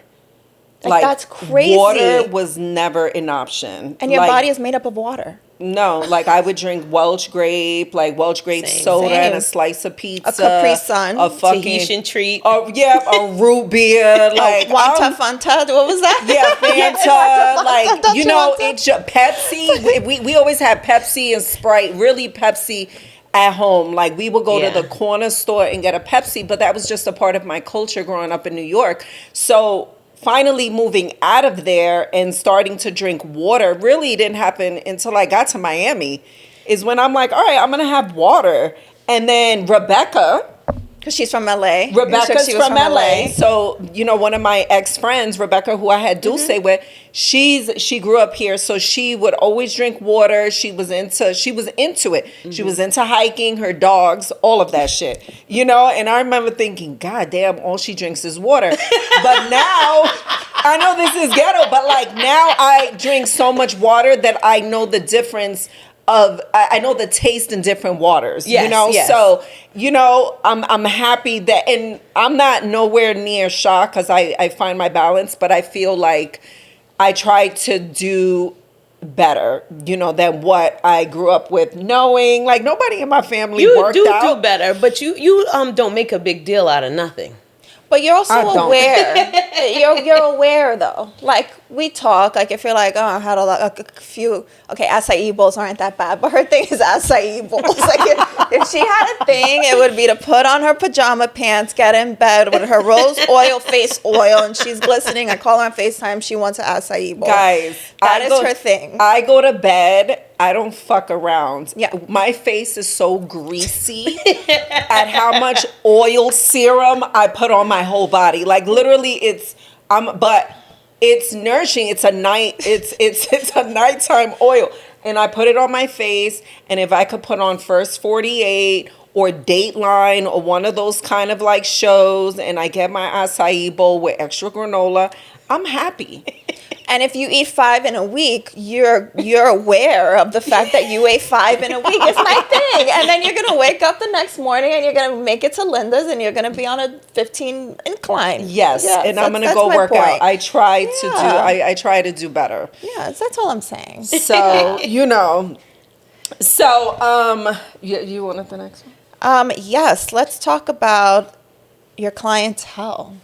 S2: Like that's crazy.
S1: Water was never an option.
S2: And your
S1: Like,
S2: body is made up of water.
S1: No, like I would drink Welch grape
S3: Same.
S1: soda and a
S2: Same.
S1: slice of pizza.
S2: A Capri Sun.
S1: A fucking
S3: Tahitian treat.
S1: Oh yeah, a root beer. Like
S2: Wanta Fanta. What was that?
S1: yeah, Fanta. Like
S2: Don't
S1: you
S2: you
S1: know,
S2: want that?
S1: it's just Pepsi. We always had Pepsi and Sprite. Really, Pepsi at home. Like we would go to the corner store and get a Pepsi, but that was just a part of my culture growing up in New York. So finally moving out of there and starting to drink water really didn't happen until I got to Miami, is when I'm like, all right, I'm going to have water. And then Rebecca,
S2: Because she's from LA.
S1: Rebecca's
S2: She was
S1: from LA. So, you know, one of my ex-friends, Rebecca, who I had Dulce with, she grew up here. So she would always drink water. She was into it. She was into hiking, her dogs, all of that shit, you know? And I remember thinking, God damn, all she drinks is water. But now, I know this is ghetto, but like now I drink so much water that I know the difference I know the taste in different waters,
S3: Yes,
S1: you know?
S3: yes.
S1: So, you know, I'm happy that, and I'm not nowhere near shocked because I find my balance, but I feel like I try to do better, you know, than what I grew up with knowing. Like nobody in my family worked out.
S3: do better, but you don't make a big deal out of nothing.
S2: But you're also
S1: I don't.
S2: aware. you're aware though. Like we talk. Like if you're like, oh, I had a few. Okay, acai bowls aren't that bad, but her thing is acai bowls. Like if she had a thing, it would be to put on her pajama pants, get in bed with her rose oil face oil, and she's glistening. I call her on FaceTime. She wants an acai bowl.
S1: Guys,
S2: that is her thing.
S1: I go to bed. I don't fuck around.
S2: Yeah.
S1: My face is so greasy at how much oil serum I put on my whole body. Like literally but it's nourishing. It's a nighttime oil. And I put it on my face, and if I could put on First 48 or Dateline or one of those kind of like shows, and I get my acai bowl with extra granola, I'm happy.
S2: And if you eat 5 in a week, you're aware of the fact that you ate 5 in a week. It's my thing. And then you're going to wake up the next morning and you're going to make it to Linda's and you're going to be on a 15 incline.
S1: Yes, and I'm going to go work out. I try to do better.
S2: Yeah, that's all I'm saying.
S1: So, you know. So, you wanted the next one?
S2: Yes, let's talk about your clientele.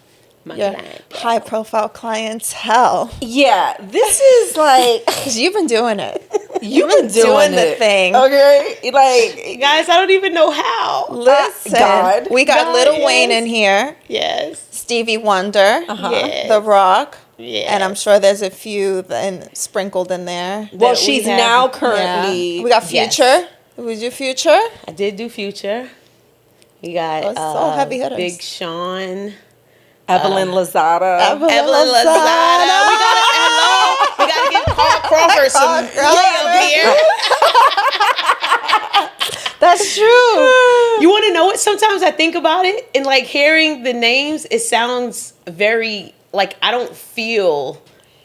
S2: Your high profile clientele.
S1: Yeah, this is like
S2: Because you've been doing it.
S1: you've been doing
S2: the thing.
S1: Okay, like
S3: Guys, I don't even know how.
S2: Listen, we got Lil Wayne in here.
S3: Yes.
S2: Stevie Wonder.
S3: Yes.
S2: The Rock.
S3: Yes.
S2: And I'm sure there's a few sprinkled in there.
S1: well,
S3: that we
S1: she's
S3: have-
S1: now currently.
S2: We got Future. Was you Future?
S3: I did do Future. We got
S2: It's all heavy hitters.
S3: Big Sean.
S1: Evelyn Lozada.
S3: Evelyn Lozada. We gotta give Carl Crawford some beer.
S2: That's true.
S3: You want to know what? Sometimes I think about it, and like hearing the names, it sounds very like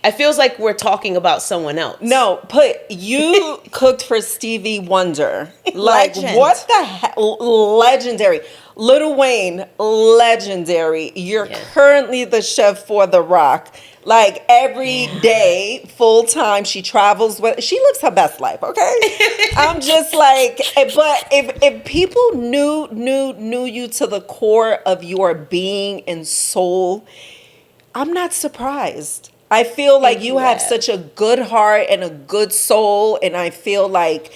S3: it feels like we're talking about someone else.
S1: No, you cooked for Stevie Wonder. Like,
S2: Legend.
S1: what the hell? Legendary. Lil Wayne, legendary. You're currently the chef for The Rock. Like, every day, full time, she travels she lives her best life, okay? I'm just like, but if people knew you to the core of your being and soul, I'm not surprised. I feel like you have such a good heart and a good soul, and I feel like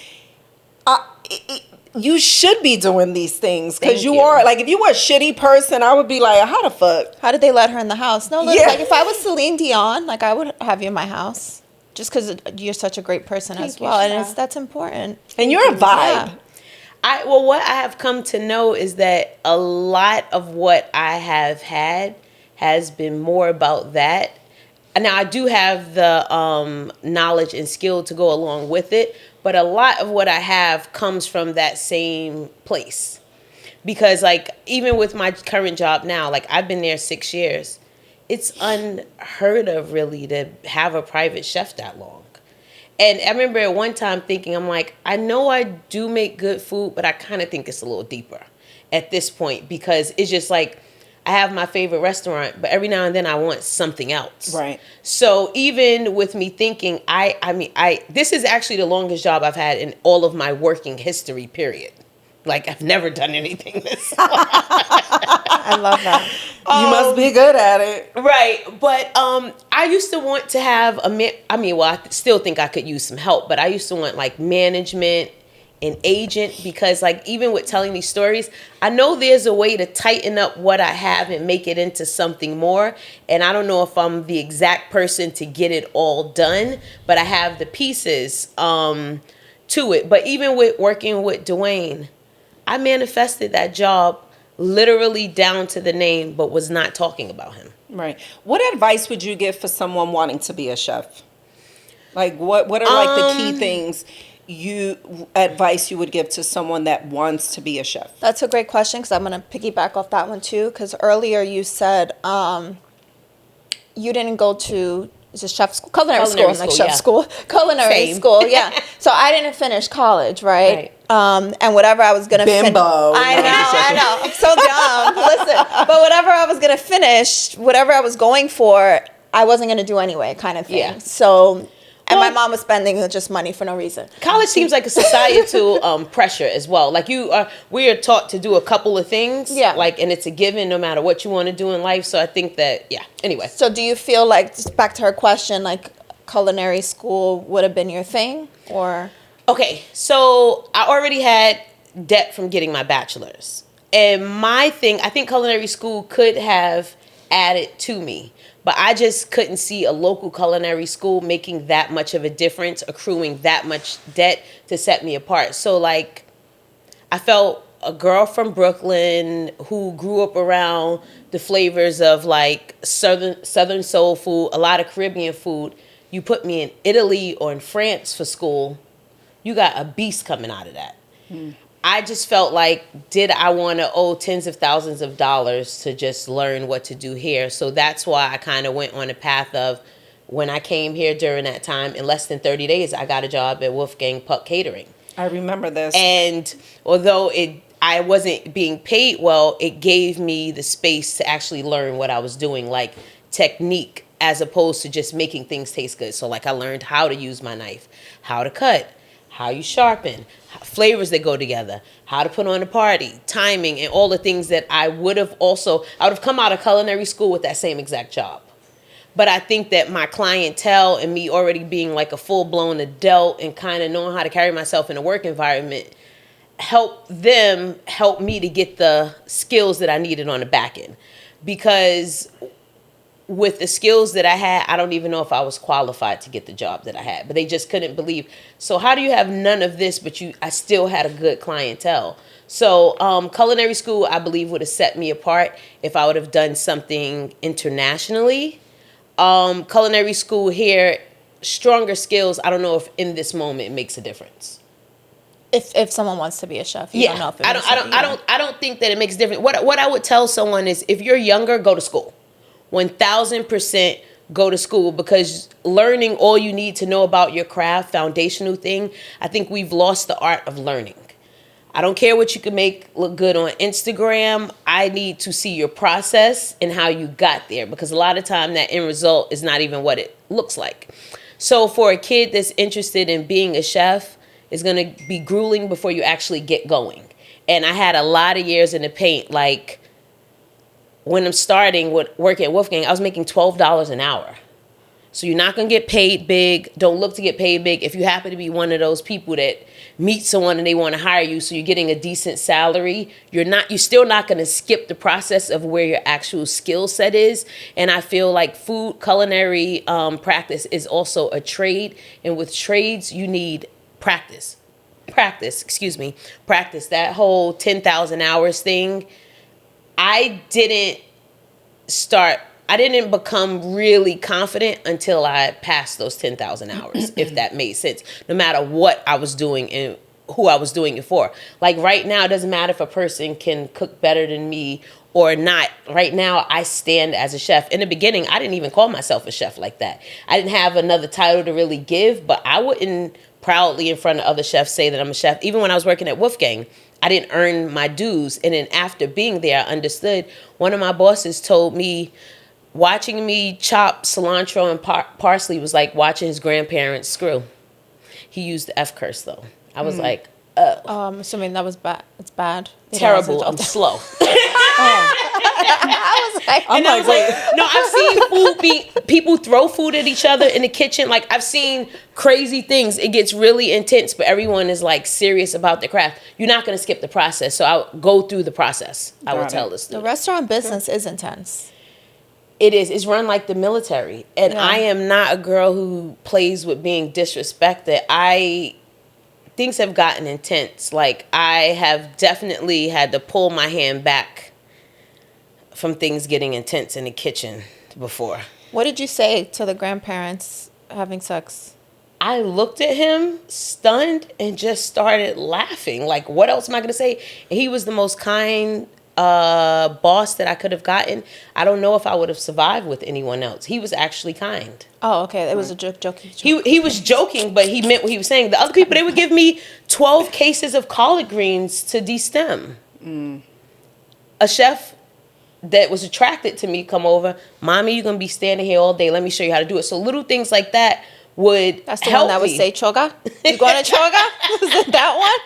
S1: you should be doing these things because you are. Like, if you were a shitty person, I would be like, how the fuck?
S2: How did they let her in the house? No, look, like if I was Celine Dion, like I would have you in my house just because you're such a great person as well, and that's important.
S1: And you're a vibe.
S3: Yeah. What I have come to know is that a lot of what I have had has been more about that. Now, I do have the knowledge and skill to go along with it, but a lot of what I have comes from that same place. Because, like, even with my current job now, like, I've been there 6 years. It's unheard of, really, to have a private chef that long. And I remember at one time thinking, I'm like, I know I do make good food, but I kind of think it's a little deeper at this point because it's just like, I have my favorite restaurant, but every now and then I want something else.
S1: Right. So
S3: even with me thinking, this is actually the longest job I've had in all of my working history, period. Like, I've never done anything this long.
S2: I love that.
S1: You must be good at it.
S3: Right. But I used to want to have I still think I could use some help, but I used to want like management, an agent, because like even with telling these stories, I know there's a way to tighten up what I have and make it into something more. And I don't know if I'm the exact person to get it all done, but I have the pieces to it. But even with working with Dwayne, I manifested that job literally down to the name, but was not talking about him.
S1: Right. What advice would you give for someone wanting to be a chef? Like, what are like the key things advice you would give to someone that wants to be a chef?
S2: That's a great question because I'm going to piggyback off that one too. Because earlier you said you didn't go to chef school, culinary school, like chef school, culinary school. Yeah. So I didn't finish college, right? And whatever I was going to finish. I know. I'm so dumb. Listen, but whatever I was going to finish, whatever I was going for, I wasn't going to do anyway, kind of thing. Yeah. So. And my mom was spending just money for no reason.
S3: College seems like a societal pressure as well. Like we are taught to do a couple of things. Yeah. Like, and it's a given no matter what you want to do in life. So I think that, anyway.
S2: So do you feel like, just back to her question, like culinary school would have been your thing or?
S3: Okay. So I already had debt from getting my bachelor's. And my thing, I think culinary school could have added to me. But I just couldn't see a local culinary school making that much of a difference, accruing that much debt to set me apart. So, like, I felt a girl from Brooklyn who grew up around the flavors of, like, Southern soul food, a lot of Caribbean food. You put me in Italy or in France for school, you got a beast coming out of that. I just felt like, did I want to owe tens of thousands of dollars to just learn what to do here? So that's why I kind of went on a path of, when I came here during that time, in less than 30 days, I got a job at Wolfgang Puck Catering.
S1: I remember this.
S3: And although I wasn't being paid well, it gave me the space to actually learn what I was doing, like technique, as opposed to just making things taste good. So like I learned how to use my knife, how to cut, how you sharpen, flavors that go together, how to put on a party, timing, and all the things that I would have come out of culinary school with that same exact job. But I think that my clientele and me already being like a full-blown adult and kind of knowing how to carry myself in a work environment helped me to get the skills that I needed on the back end. Because with the skills that I had, I don't even know if I was qualified to get the job that I had, but they just couldn't believe. So how do you have none of this, but I still had a good clientele? So culinary school, I believe, would have set me apart if I would have done something internationally. Culinary school here, stronger skills, I don't know if in this moment it makes a difference.
S2: If someone wants to be a chef, you don't know if it
S3: I don't think that it makes a difference. What I would tell someone is, if you're younger, go to school. 1000% go to school, because learning all you need to know about your craft, foundational thing, I think we've lost the art of learning. I don't care what you can make look good on Instagram. I need to see your process and how you got there, because a lot of time that end result is not even what it looks like. So for a kid that's interested in being a chef, it's going to be grueling before you actually get going. And I had a lot of years in the paint. Like, when I'm starting with working at Wolfgang, I was making $12 an hour. So you're not going to get paid big. Don't look to get paid big. If you happen to be one of those people that meet someone and they want to hire you, so you're getting a decent salary, you're still not going to skip the process of where your actual skill set is. And I feel like food culinary practice is also a trade. And with trades, you need practice. That whole 10,000 hours thing. I didn't become really confident until I passed those 10,000 hours, if that made sense, no matter what I was doing and who I was doing it for. Like right now, it doesn't matter if a person can cook better than me or not. Right now, I stand as a chef. In the beginning, I didn't even call myself a chef like that. I didn't have another title to really give, but I wouldn't proudly in front of other chefs say that I'm a chef. Even when I was working at Wolfgang, I didn't earn my dues. And then after being there, I understood. One of my bosses told me, watching me chop cilantro and parsley was like watching his grandparents screw. He used the F curse, though. I was like, oh.
S2: I'm assuming that was bad. It's bad.
S3: Terrible. I'm slow.
S2: I was like,
S3: And I was like, no, I've seen people throw food at each other in the kitchen. Like, I've seen crazy things. It gets really intense, but everyone is like serious about their craft. You're not going to skip the process. So I'll go through the process. I will tell the
S2: the
S3: student.
S2: restaurant business is intense.
S3: It is. It's run like the military. And I am not a girl who plays with being disrespected. Things have gotten intense. Like, I have definitely had to pull my hand back from things getting intense in the kitchen before.
S2: What did you say to the grandparents having sex?
S3: I looked at him stunned and just started laughing. Like, what else am I going to say? And he was the most kind boss that I could have gotten. I don't know if I would have survived with anyone else. He was actually kind.
S2: Oh, okay. It was a joke.
S3: He was joking, but he meant what he was saying. The other people, they would give me 12 cases of collard greens to destem. A chef that was attracted to me come over, Mommy, you're going to be standing here all day. Let me show you how to do it. So little things like that would
S2: That's the
S3: help
S2: one that would
S3: me.
S2: say choga? You going to choga? Is it that one?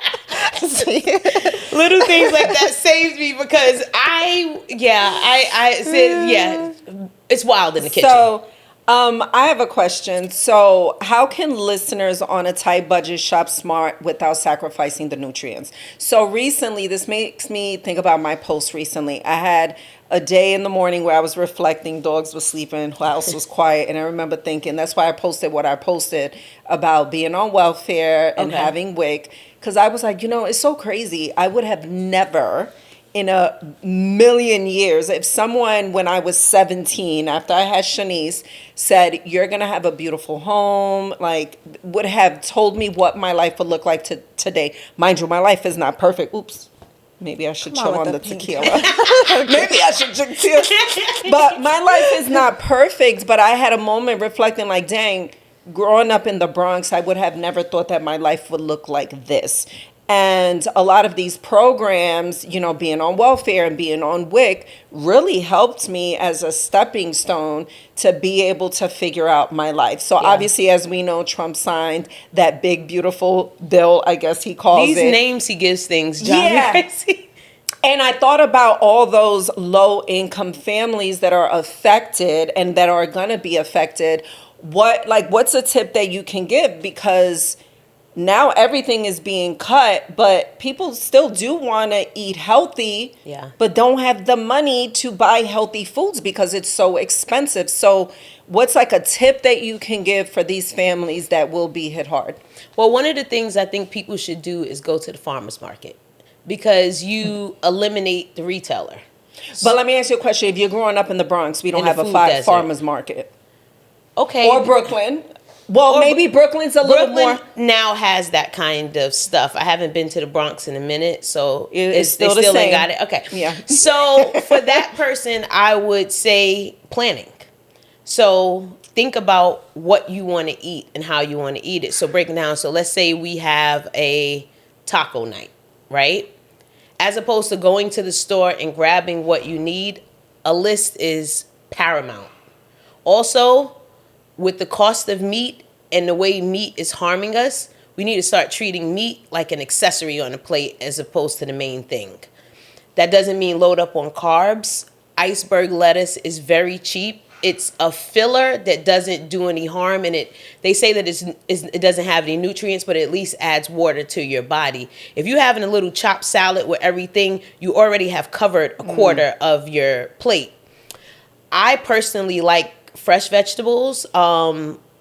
S3: Little things like that saved me, because I said, it's wild in the kitchen.
S1: So, I have a question. So, how can listeners on a tight budget shop smart without sacrificing the nutrients? So, recently, this makes me think about my post recently. I had a day in the morning where I was reflecting, dogs were sleeping, house was quiet, and I remember thinking, that's why I posted what I posted about being on welfare and having WIC, because I was like, it's so crazy. I would have never in a million years, if someone, when I was 17, after I had Shaniece, said, you're going to have a beautiful home, like, would have told me what my life would look like today. Mind you, my life is not perfect. Oops. Maybe I should chill on the tequila. Maybe I should drink tequila. But my life is not perfect, but I had a moment reflecting like, dang, growing up in the Bronx, I would have never thought that my life would look like this. And a lot of these programs, being on welfare and being on WIC really helped me as a stepping stone to be able to figure out my life. So obviously, as we know, Trump signed that big, beautiful bill, I guess he calls
S3: These
S1: it.
S3: names he gives things, John.
S1: Yeah.
S3: Crazy.
S1: And I thought about all those low-income families that are affected and that are going to be affected. What's a tip that you can give? Because now everything is being cut, but people still do want to eat healthy, but don't have the money to buy healthy foods because it's so expensive. So what's like a tip that you can give for these families that will be hit hard?
S3: Well, one of the things I think people should do is go to the farmer's market, because you eliminate the retailer.
S1: But let me ask you a question. If you're growing up in the Bronx, we don't have a farmer's market.
S3: Okay.
S1: Or Brooklyn. Well, maybe Brooklyn's a little more.
S3: Now has that kind of stuff. I haven't been to the Bronx in a minute, so
S1: It's still
S3: they
S1: the
S3: still
S1: same.
S3: ain't got it. Okay.
S1: Yeah.
S3: So for that person, I would say planning. So think about what you want to eat and how you want to eat it. So break it down. So let's say we have a taco night, right? As opposed to going to the store and grabbing what you need, a list is paramount. Also, with the cost of meat and the way meat is harming us, we need to start treating meat like an accessory on a plate as opposed to the main thing. That doesn't mean load up on carbs. Iceberg lettuce is very cheap. It's a filler that doesn't do any harm, and they say that it doesn't have any nutrients, but it at least adds water to your body. If you're having a little chopped salad with everything, you already have covered a quarter of your plate. I personally like fresh vegetables,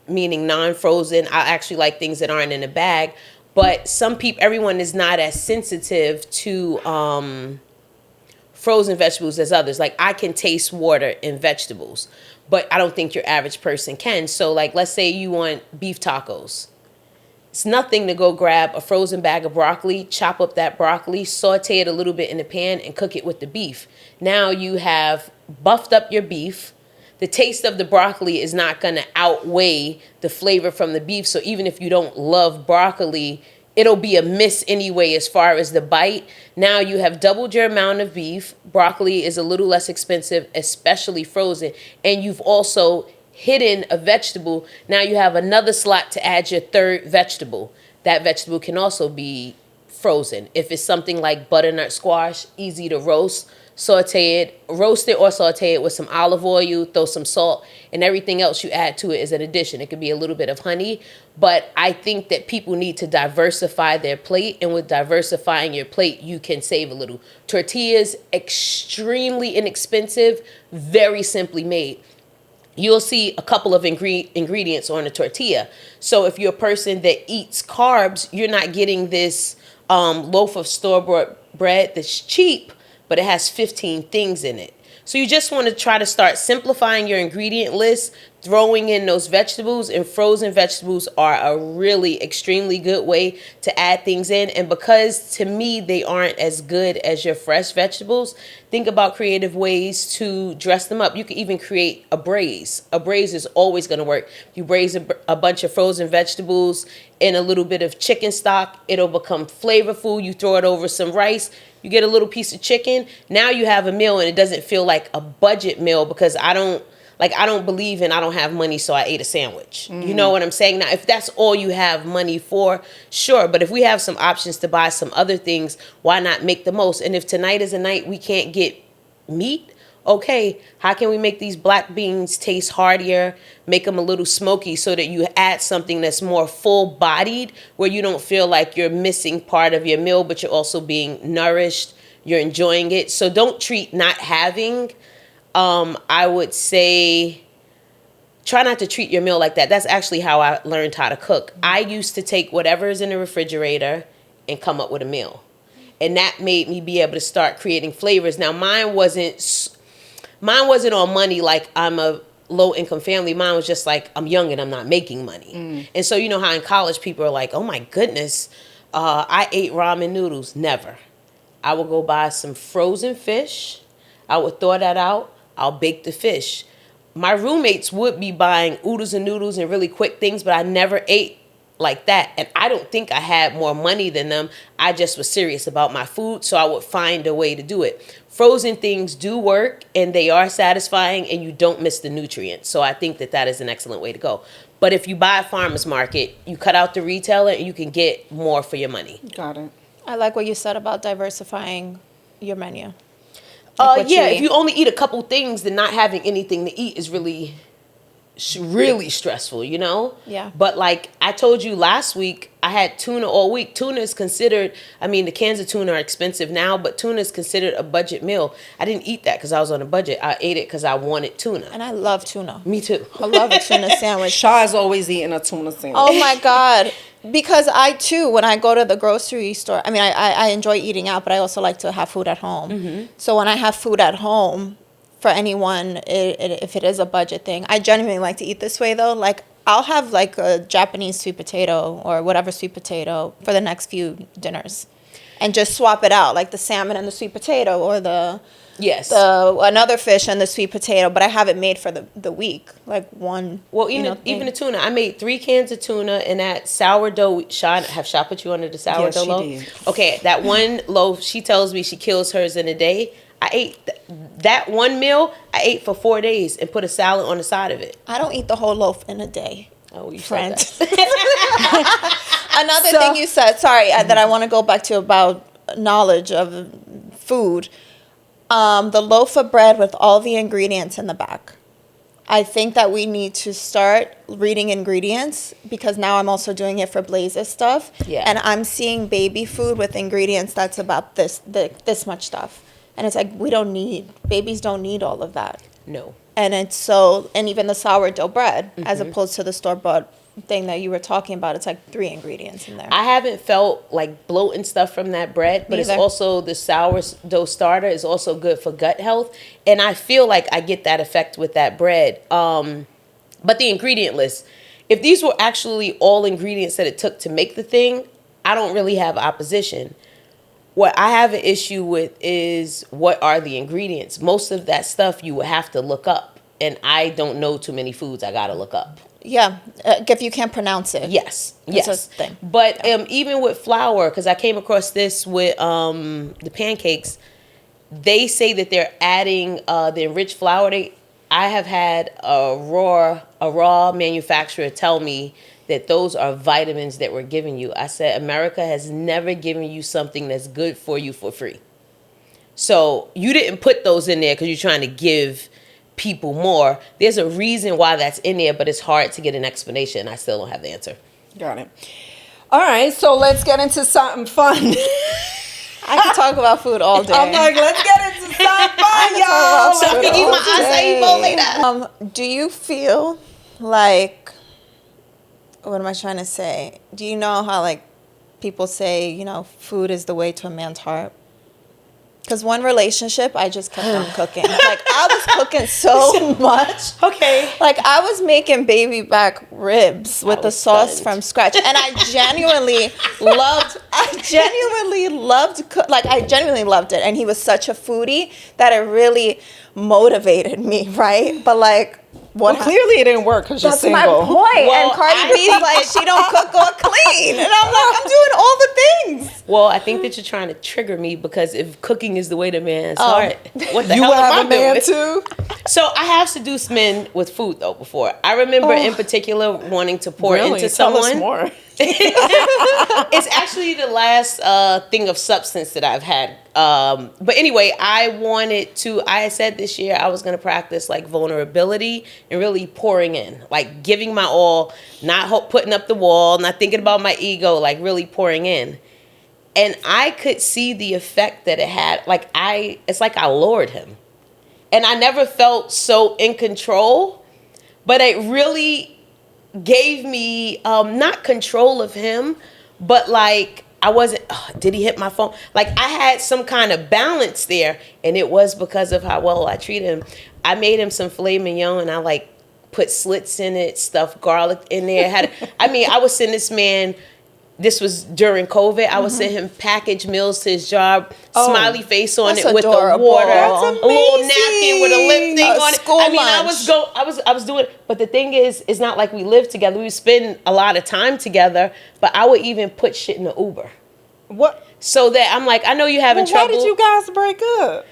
S3: meaning non-frozen. I actually like things that aren't in a bag, but everyone is not as sensitive to frozen vegetables as others. Like, I can taste water in vegetables, but I don't think your average person can. So like, let's say you want beef tacos. It's nothing to go grab a frozen bag of broccoli, chop up that broccoli, saute it a little bit in the pan, and cook it with the beef. Now you have buffed up your beef. The taste of the broccoli is not going to outweigh the flavor from the beef. So even if you don't love broccoli, it'll be a miss anyway as far as the bite. Now you have doubled your amount of beef. Broccoli is a little less expensive, especially frozen. And you've also hidden a vegetable. Now you have another slot to add your third vegetable. That vegetable can also be frozen. If it's something like butternut squash, easy to roast, roast it or saute it with some olive oil, throw some salt, and everything else you add to it is an addition. It could be a little bit of honey, but I think that people need to diversify their plate, and with diversifying your plate, you can save a little. Tortillas, extremely inexpensive, very simply made. You'll see a couple of ingredients on a tortilla. So if you're a person that eats carbs, you're not getting this loaf of store-bought bread that's cheap, but it has 15 things in it. So you just want to try to start simplifying your ingredient list, throwing in those vegetables, and frozen vegetables are a really extremely good way to add things in. And because to me, they aren't as good as your fresh vegetables, think about creative ways to dress them up. You can even create a braise. A braise is always going to work. If you braise a bunch of frozen vegetables in a little bit of chicken stock, it'll become flavorful. You throw it over some rice, you get a little piece of chicken. Now you have a meal, and it doesn't feel like a budget meal, because I don't believe in I don't have money, so I ate a sandwich. You know what I'm saying? Now, if that's all you have money for, sure. But if we have some options to buy some other things, why not make the most? And if tonight is a night we can't get meat, okay, how can we make these black beans taste heartier, make them a little smoky, so that you add something that's more full-bodied, where you don't feel like you're missing part of your meal, but you're also being nourished, you're enjoying it. So don't treat not having, I would say, try not to treat your meal like that. That's actually how I learned how to cook. I used to take whatever is in the refrigerator and come up with a meal. And that made me be able to start creating flavors. Now, mine wasn't on money, like I'm a low-income family. Mine was just like, I'm young and I'm not making money. And so you know how in college people are like, oh my goodness, I ate ramen noodles. Never. I would go buy some frozen fish. I would thaw that out. I'll bake the fish. My roommates would be buying oodles and noodles and really quick things, but I never ate like that. And I don't think I had more money than them. I just was serious about my food, so I would find a way to do it. Frozen things do work, and they are satisfying, and you don't miss the nutrients. So I think that is an excellent way to go. But if you buy a farmer's market, you cut out the retailer, and you can get more for your money.
S1: Got it.
S2: I like what you said about diversifying your menu.
S3: If you only eat a couple things, then not having anything to eat is really stressful, you know?
S2: Yeah.
S3: But like I told you last week, I had tuna all week. Tuna is considered, the cans of tuna are expensive now, but tuna is considered a budget meal. I didn't eat that because I was on a budget. I ate it because I wanted tuna.
S2: And I love tuna.
S3: Me too.
S2: I love a tuna sandwich.
S1: Shaw's always eating a tuna sandwich.
S2: Oh my God. Because I too, when I go to the grocery store, I enjoy eating out, but I also like to have food at home. Mm-hmm. So when I have food at home, for anyone, if it is a budget thing, I genuinely like to eat this way though. Like, I'll have like a Japanese sweet potato or whatever sweet potato for the next few dinners, and just swap it out, like the salmon and the sweet potato, or the another fish and the sweet potato. But I have it made for the week, like one.
S3: Well, even the tuna. I made 3 cans of tuna and that sourdough. Have Shot put you under the sourdough
S1: Yes, she
S3: loaf?
S1: did.
S3: Okay, that one loaf. She tells me she kills hers in a day. I ate that one meal. I ate for 4 days and put a salad on the side of it.
S2: I don't eat the whole loaf in a day.
S3: Oh, you
S2: Friend.
S3: said that.
S2: Another thing you said, sorry, that I want to go back to about knowledge of food. The loaf of bread with all the ingredients in the back. I think that we need to start reading ingredients, because now I'm also doing it for Blaze's stuff.
S3: Yeah.
S2: And I'm seeing baby food with ingredients that's about this much stuff. And it's like, babies don't need all of that.
S3: No.
S2: And even the sourdough bread, as opposed to the store-bought thing that you were talking about, it's like 3 ingredients in there.
S3: I haven't felt like bloat and stuff from that bread, but it's also the sourdough starter is also good for gut health. And I feel like I get that effect with that bread. But the ingredient list, if these were actually all ingredients that it took to make the thing, I don't really have opposition. What I have an issue with is, what are the ingredients? Most of that stuff you would have to look up. And I don't know too many foods I got to look up.
S2: Yeah, if you can't pronounce it.
S3: Yes.
S2: That's a thing.
S3: But even with flour, because I came across this with the pancakes, they say that they're adding the enriched flour. I have had a raw manufacturer tell me that those are vitamins that we're giving you. I said, America has never given you something that's good for you for free. So you didn't put those in there because you're trying to give people more. There's a reason why that's in there, but it's hard to get an explanation. I still don't have the answer.
S1: Got it. All right, so let's get into something fun.
S2: I can talk about food all day.
S1: I'm like, let's get into something fun, y'all.
S3: So I can eat my acai bowl later.
S2: Do you feel like, what am I trying to say? Do you know how, like, people say, food is the way to a man's heart? Because one relationship, I just kept on cooking. Like, I was cooking so much.
S1: Okay.
S2: Like, I was making baby back ribs with the sauce
S3: stunned.
S2: from scratch. And I genuinely loved it. And he was such a foodie that it really motivated me, right? But, like,
S1: clearly it didn't work because you're
S2: that's
S1: single.
S2: my point.
S3: Well,
S2: and Cardi B's like, she don't cook or clean. And I'm like, I'm doing all the things.
S3: Well, I think that you're trying to trigger me, because if cooking is the way to man's heart, what the
S1: You
S3: hell am
S1: have
S3: I
S1: a man
S3: doing?
S1: too?
S3: So I have seduced men with food though before. I remember in particular wanting to pour into
S1: Tell
S3: someone.
S1: us more.
S3: It's actually the last thing of substance that I've had. But anyway, I said this year I was going to practice like vulnerability and really pouring in, like giving my all, not putting up the wall, not thinking about my ego, like really pouring in. And I could see the effect that it had. It's like I lured him. And I never felt so in control, but it really gave me not control of him, but like I wasn't, did he hit my phone? Like I had some kind of balance there, and it was because of how well I treated him. I made him some filet mignon, and I like put slits in it, stuffed garlic in there. I would send this man, this was during COVID, I would send him packaged meals to his job, smiley face on it with
S2: adorable.
S3: the water,
S2: That's
S3: a little napkin with a lip thing on it.
S2: School
S3: lunch. I was doing, but the thing is, it's not like we lived together. We would spend a lot of time together, but I would even put shit in the Uber.
S1: What?
S3: So that I'm like, I know you're having trouble.
S1: Why did you guys break up?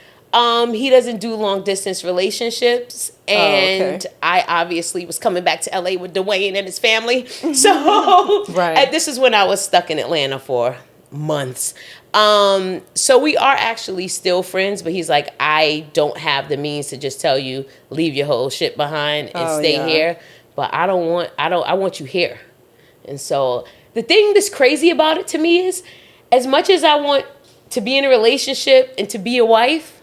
S3: He doesn't do long distance relationships, and
S1: okay.
S3: I obviously was coming back to LA with Dwayne and his family. So
S1: Right.
S3: and this is when I was stuck in Atlanta for months. So we are actually still friends, but he's like, I don't have the means to just tell you leave your whole shit behind and stay here. But I want you here. And so the thing that's crazy about it to me is, as much as I want to be in a relationship and to be a wife,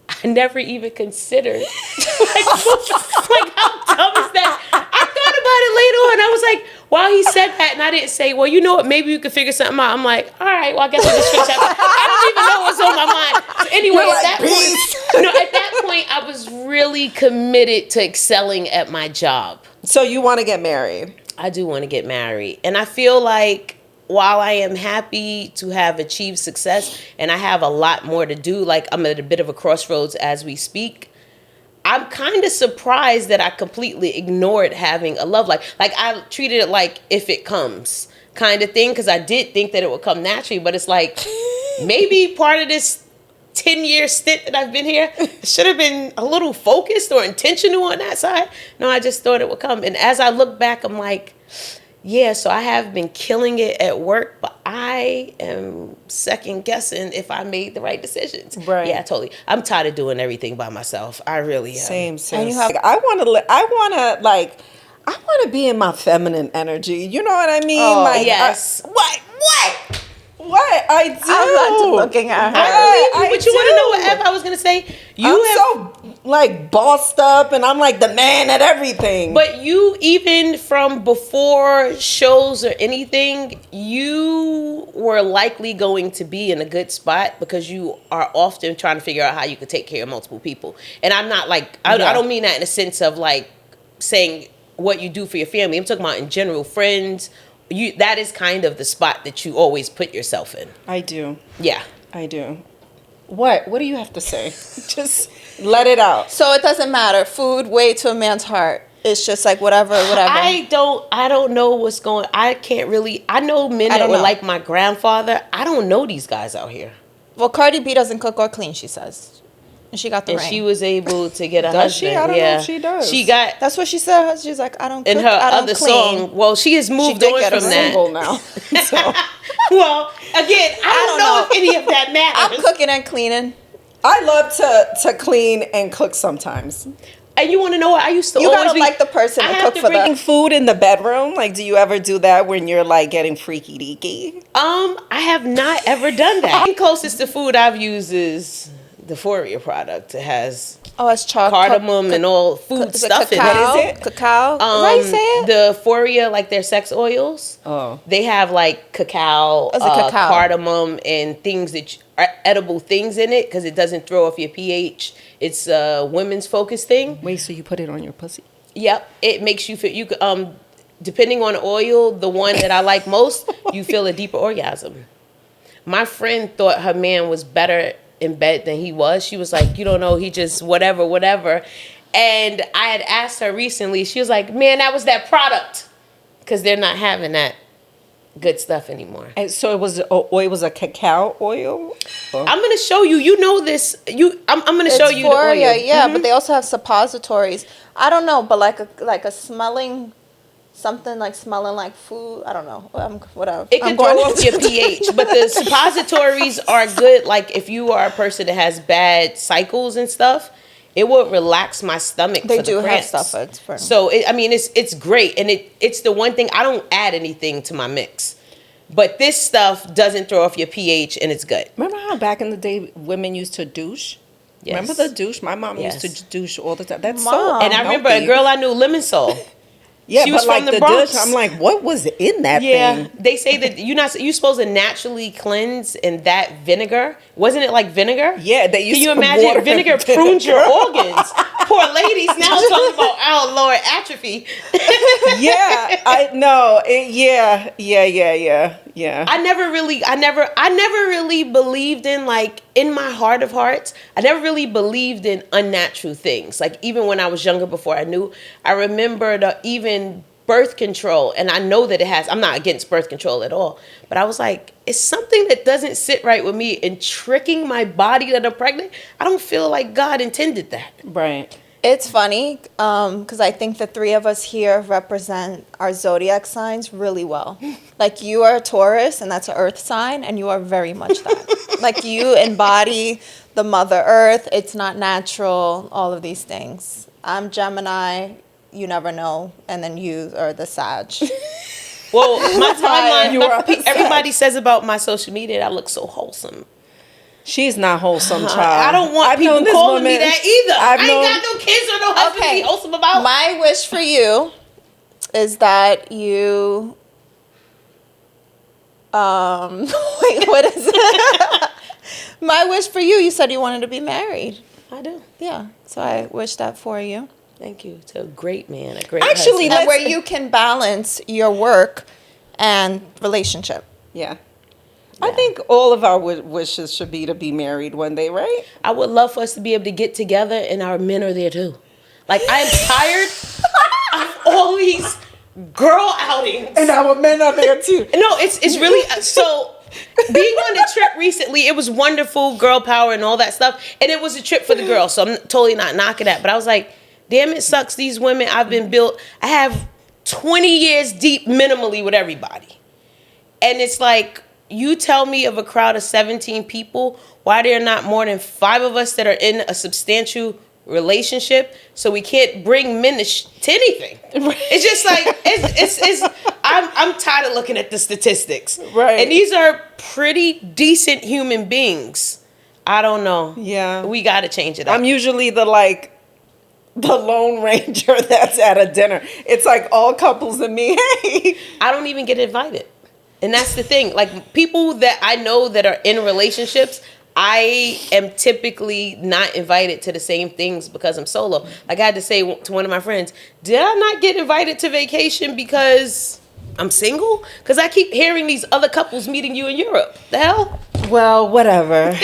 S3: I never even considered. like how dumb is that? I thought about it later on. I was like, while he said that, and I didn't say, well, you know what, maybe you could figure something out. I'm like, all right, well, I guess I'll just fix that. I don't even know what's on my mind. So anyway, at that point, I was really committed to excelling at my job.
S1: So you want to get married?
S3: I do want to get married. And I feel like while I am happy to have achieved success and I have a lot more to do, like I'm at a bit of a crossroads as we speak, I'm kind of surprised that I completely ignored having a love life. Like I treated it like if it comes kind of thing, because I did think that it would come naturally, but it's like maybe part of this 10-year stint that I've been here should have been a little focused or intentional on that side. No, I just thought it would come. And as I look back, I'm like, yeah, so I have been killing it at work, but I am second guessing if I made the right decisions.
S1: Right.
S3: Yeah, totally. I'm tired of doing everything by myself. I really am.
S1: Same.
S2: And you have-
S1: I want to be in my feminine energy. You know what I mean?
S3: Oh,
S1: like,
S3: yes.
S1: What? I do.
S2: I'm not looking at her.
S3: I but you want to know what Ev I was going to say?
S1: I'm so like bossed up and I'm like the man at everything.
S3: But you, even from before shows or anything, you were likely going to be in a good spot because you are often trying to figure out how you could take care of multiple people. And I'm not like, I don't mean that in a sense of like saying what you do for your family. I'm talking about in general, friends. That is kind of the spot that you always put yourself in.
S1: I do.
S3: Yeah.
S1: I do. What do you have to say? Just let it out.
S2: So it doesn't matter. Food, way to a man's heart. It's just like whatever.
S3: I don't know what's going. I can't really. I know men that were like my grandfather. I don't know these guys out here.
S2: Well, Cardi B doesn't cook or clean, she says. And she got the ring.
S3: She was able to get a
S1: Does
S3: husband.
S1: she? I don't know if she does.
S3: She got.
S2: That's what she said. She's like, I don't cook,
S3: In her
S2: I don't
S3: other
S2: clean.
S3: song, well, she has moved
S2: did
S3: on
S2: get a
S3: from
S1: Single
S3: that.
S1: now. So.
S3: Well, again, I don't know if any of that matters.
S2: I'm cooking and cleaning.
S1: I love to clean and cook sometimes.
S3: And you want to know what I used to
S2: You
S3: always
S2: gotta like the person
S3: I
S2: to
S3: have
S2: cook for
S1: Bring
S2: them.
S1: food in the bedroom. Like, do you ever do that when you're like getting freaky deaky?
S3: I have not ever done that. The closest to food I've used is the Foria product. It has
S2: It's chocolate.
S3: cardamom and all food stuff in it.
S2: Cacao.
S1: What is it?
S2: Cacao. Right, say it?
S3: The Foria, like their sex oils.
S1: Oh.
S3: They have like cacao,
S2: It's a cacao.
S3: cardamom, and things that are edible things in it because it doesn't throw off your pH. It's a women's focus thing.
S1: Wait, so you put it on your pussy?
S3: Yep, it makes you feel depending on oil, the one that I like most, you feel a deeper orgasm. My friend thought her man was better in bed than he was. She was like, you don't know, he just whatever. And I had asked her recently, she was like, man, that was that product. Because they're not having that good stuff anymore.
S1: And so it was a cacao oil?
S3: I'm going to show you. You know this. I'm going to show you the oil.
S2: Yeah, but they also have suppositories. I don't know, but like a smelling, something like smelling like food. I don't know. Whatever.
S3: It can throw off your pH, but the suppositories are good. Like if you are a person that has bad cycles and stuff, it will relax my stomach.
S2: They
S3: for
S2: do
S3: the
S2: have
S3: cramps.
S2: stuff.
S3: So it's great, and it's the one thing I don't add anything to my mix, but this stuff doesn't throw off your pH, and it's good.
S1: Remember how back in the day women used to douche?
S3: Yes.
S1: Remember the douche? My mom
S3: Yes.
S1: used to douche all the time. That's
S2: Mom.
S1: so
S3: And I remember a
S1: unhealthy.
S3: girl I knew, Lemon Soul.
S1: Yeah,
S3: She was
S1: but like
S3: from the
S1: the
S3: Bronx.
S1: douche, I'm like, what was in that
S3: Yeah,
S1: thing?
S3: they say that you're supposed to naturally cleanse in that vinegar. Wasn't it like vinegar?
S1: Yeah, they used
S3: Can you
S1: to
S3: imagine
S1: water
S3: vinegar
S1: vinegar.
S3: prunes your organs? Poor ladies now talking about oh Lord atrophy.
S1: Yeah, I know. Yeah.
S3: I never really believed in, like, in my heart of hearts, I never really believed in unnatural things. Like even when I was younger, before I knew, I remember even birth control, and I know that I'm not against birth control at all, but I was like, it's something that doesn't sit right with me, and tricking my body that I'm pregnant, I don't feel like God intended that.
S1: Right.
S2: It's funny because I think the three of us here represent our zodiac signs really well. Like you are a Taurus, and that's an earth sign, and you are very much that. Like you embody the Mother Earth. It's not natural, all of these things. I'm Gemini, you never know, and then you are the Sag.
S3: Well, my timeline,
S1: You
S3: everybody says about my social media that I look so wholesome.
S1: She's not wholesome, child.
S3: I don't want people
S1: known this
S3: calling me
S1: woman-
S3: that either. I ain't
S1: known-
S3: got no kids or no husband to be wholesome about.
S2: My wish for you is that you wait, what is it? My wish for you said you wanted to be married.
S3: I do.
S2: Yeah. So I wish that for you.
S3: Thank you. To a great man, a great
S1: Actually,
S3: husband.
S2: And where you can balance your work and relationship.
S1: Yeah. I think all of our wishes should be to be married one day, right?
S3: I would love for us to be able to get together, and our men are there too. Like, I'm tired of all these girl outings.
S1: And our men are there too.
S3: No, it's really so. Being on the trip recently, it was wonderful, girl power and all that stuff, and it was a trip for the girls. So I'm totally not knocking that, but I was like, damn, it sucks. These women I've been built. I have 20 years deep minimally with everybody, and it's like, you tell me of a crowd of 17 people, why there are not more than 5 of us that are in a substantial relationship, so we can't bring men to anything. It's just like it's I'm tired of looking at the statistics.
S1: Right.
S3: And these are pretty decent human beings. I don't know.
S1: Yeah.
S3: We got to change it up.
S1: I'm usually the Lone Ranger that's at a dinner. It's like all couples and me. Hey.
S3: I don't even get invited. And that's the thing. Like, people that I know that are in relationships, I am typically not invited to the same things because I'm solo. Like, I had to say to one of my friends, did I not get invited to vacation because I'm single? Because I keep hearing these other couples meeting you in Europe. The hell?
S1: Well, whatever.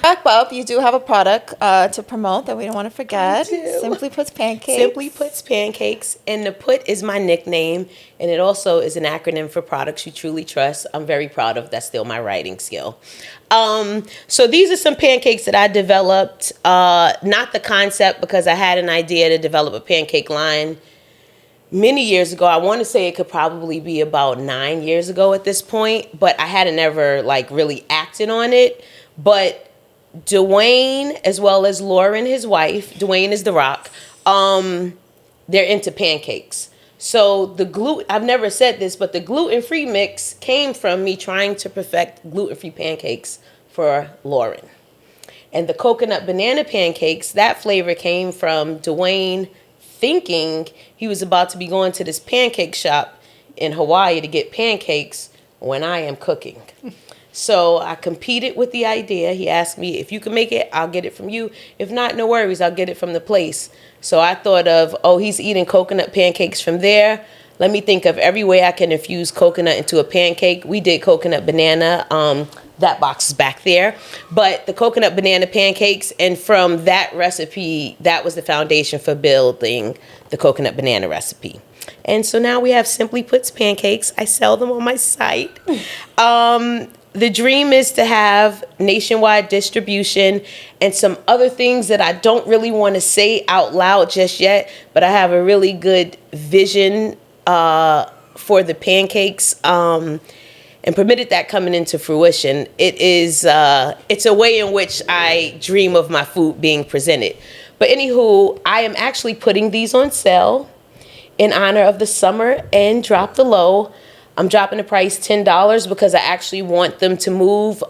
S2: Back up, you do have a product to promote that we don't want to forget.
S3: I do.
S2: Simply Puts Pancakes.
S3: Simply Puts Pancakes. And the Put is my nickname. And it also is an acronym for products you truly trust. I'm very proud of. That's still my writing skill. So these are some pancakes that I developed. Not the concept, because I had an idea to develop a pancake line many years ago. I want to say it could probably be about 9 years ago at this point. But I hadn't ever really acted on it. But Dwayne, as well as Lauren, his wife, Dwayne is The Rock, they're into pancakes. So I've never said this, but the gluten-free mix came from me trying to perfect gluten-free pancakes for Lauren. And the coconut banana pancakes, that flavor came from Dwayne thinking he was about to be going to this pancake shop in Hawaii to get pancakes when I am cooking. So I competed with the idea. He asked me, if you can make it, I'll get it from you. If not, no worries, I'll get it from the place. So I thought of, he's eating coconut pancakes from there. Let me think of every way I can infuse coconut into a pancake. We did coconut banana. That box is back there. But the coconut banana pancakes, and from that recipe, that was the foundation for building the coconut banana recipe. And so now we have Simply Puts Pancakes. I sell them on my site. The dream is to have nationwide distribution and some other things that I don't really want to say out loud just yet, but I have a really good vision for the pancakes, and permitted that coming into fruition. It's a way in which I dream of my food being presented. But anywho, I am actually putting these on sale in honor of the summer and Drop the Low. I'm dropping the price $10 because I actually want them to move.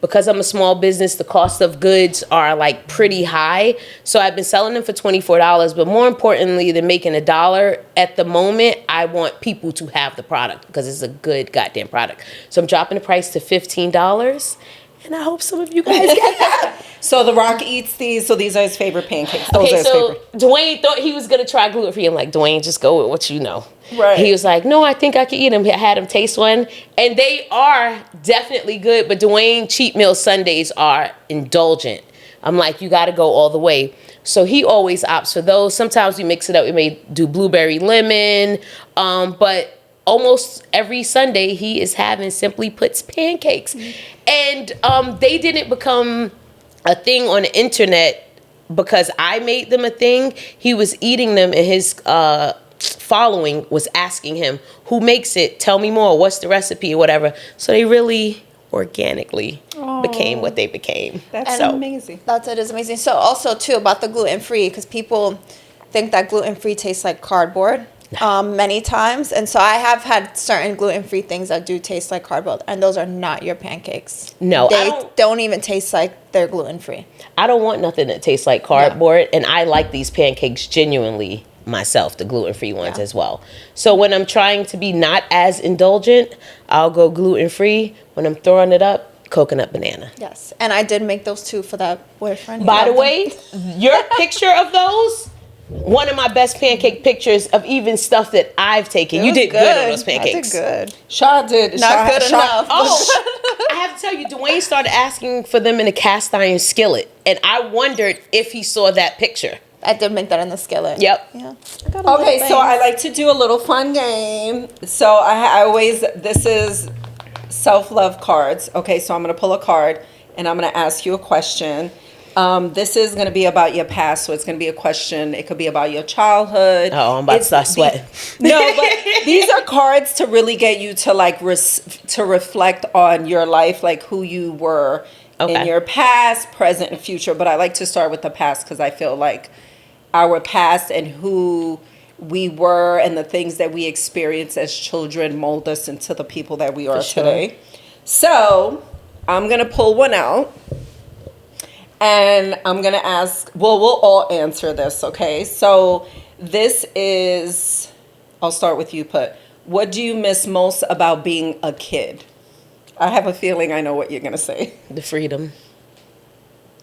S3: Because I'm a small business, the cost of goods are pretty high. So I've been selling them for $24. But more importantly than making $1 at the moment, I want people to have the product because it's a good goddamn product. So I'm dropping the price to $15. And I hope some of you guys get that.
S1: So The Rock eats these. So these are his favorite pancakes.
S3: Dwayne thought he was going to try gluten-free. I'm like, Dwayne, just go with what you know.
S1: Right.
S3: He was like, no, I think I can eat them. I had him taste one. And they are definitely good. But Dwayne cheat meal Sundays are indulgent. I'm like, you got to go all the way. So he always opts for those. Sometimes we mix it up. We may do blueberry lemon. But almost every Sunday he is having Simply Puts Pancakes. And they didn't become a thing on the internet because I made them a thing. He was eating them, and his following was asking him, who makes it? Tell me more. What's the recipe or whatever? So they really organically became what they became.
S1: That's amazing.
S2: It is amazing. So also too about the gluten-free, because people think that gluten-free tastes like cardboard. Many times, and so I have had certain gluten-free things that do taste like cardboard, and those are not your pancakes.
S3: No,
S2: they don't even taste like they're gluten-free.
S3: I don't want nothing that tastes like cardboard, and I like these pancakes genuinely myself, the gluten-free ones as well. So when I'm trying to be not as indulgent, I'll go gluten-free. When I'm throwing it up, coconut banana.
S2: Yes, and I did make those too for that boyfriend.
S3: By the way, your picture of those, one of my best pancake pictures of even stuff that I've taken. You did good on those pancakes.
S2: I did good.
S1: Shaw did.
S2: Not good enough.
S3: Oh, I have to tell you, Dwayne started asking for them in a cast iron skillet, and I wondered if he saw that picture.
S2: I did make that in the skillet.
S3: Yep.
S2: Yeah.
S1: Okay, so I like to do a little fun game. So I always, this is self-love cards. Okay, so I'm going to pull a card, and I'm going to ask you a question. This is going to be about your past, so it's going to be a question. It could be about your childhood.
S3: Oh, I'm about to start sweating.
S1: No, but these are cards to really get you to like to reflect on your life, like who you were in your past, present, and future. But I like to start with the past because I feel like our past and who we were and the things that we experienced as children mold us into the people that we are today. So I'm going to pull one out. And I'm going to ask, well, we'll all answer this, okay? So this is, I'll start with you, Put. What do you miss most about being a kid? I have a feeling I know what you're going to say.
S3: The freedom.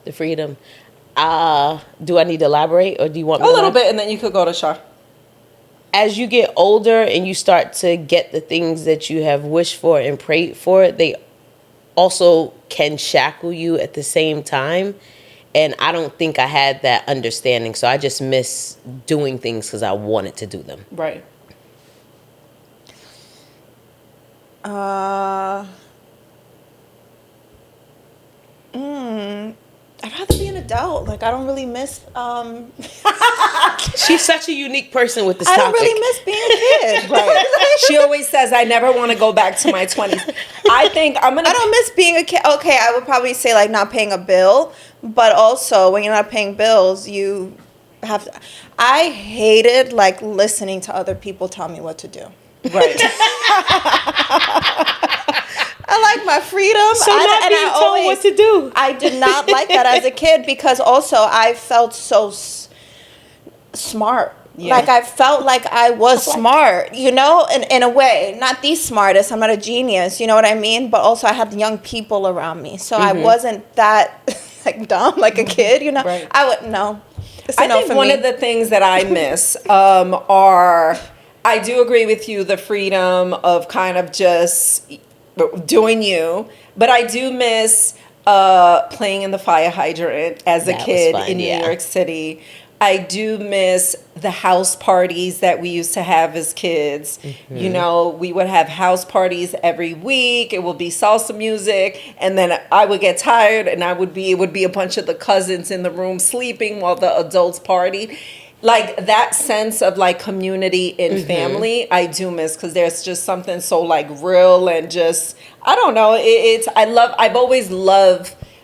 S3: The freedom. Do I need to elaborate, or do you want me
S1: a little bit, and then you could go to Shaw.
S3: As you get older and you start to get the things that you have wished for and prayed for, they also can shackle you at the same time. And I don't think I had that understanding. So I just miss doing things because I wanted to do them.
S1: Right.
S2: I'd rather be an adult. Like, I don't really miss...
S3: She's such a unique person with this
S2: I
S3: topic.
S2: don't really miss being a kid.
S1: Right. She always says, I never want to go back to my 20s. I think I'm going to...
S2: I don't miss being a kid. Okay, I would probably say, like, not paying a bill. But also, when you're not paying bills, you have to... I hated, like, listening to other people tell me what to do.
S1: Right.
S2: I like my freedom.
S3: So not being told what to do.
S2: I did not like that as a kid because also I felt so smart. Yeah. Like I felt like I was smart, you know, in a way. Not the smartest. I'm not a genius, you know what I mean? But also I had young people around me. So I wasn't that like dumb like a kid, you know?
S1: Right.
S2: I would no.
S1: I think one of the things that I miss are, I do agree with you, the freedom of kind of just doing you, but I do miss playing in the fire hydrant as a kid in New York City. I do miss the house parties that we used to have as kids. Mm-hmm. You know, we would have house parties every week. It would be salsa music, and then I would get tired, and it would be a bunch of the cousins in the room sleeping while the adults partied. Like that sense of like community and family, I do miss because there's just something so like real and just I don't know.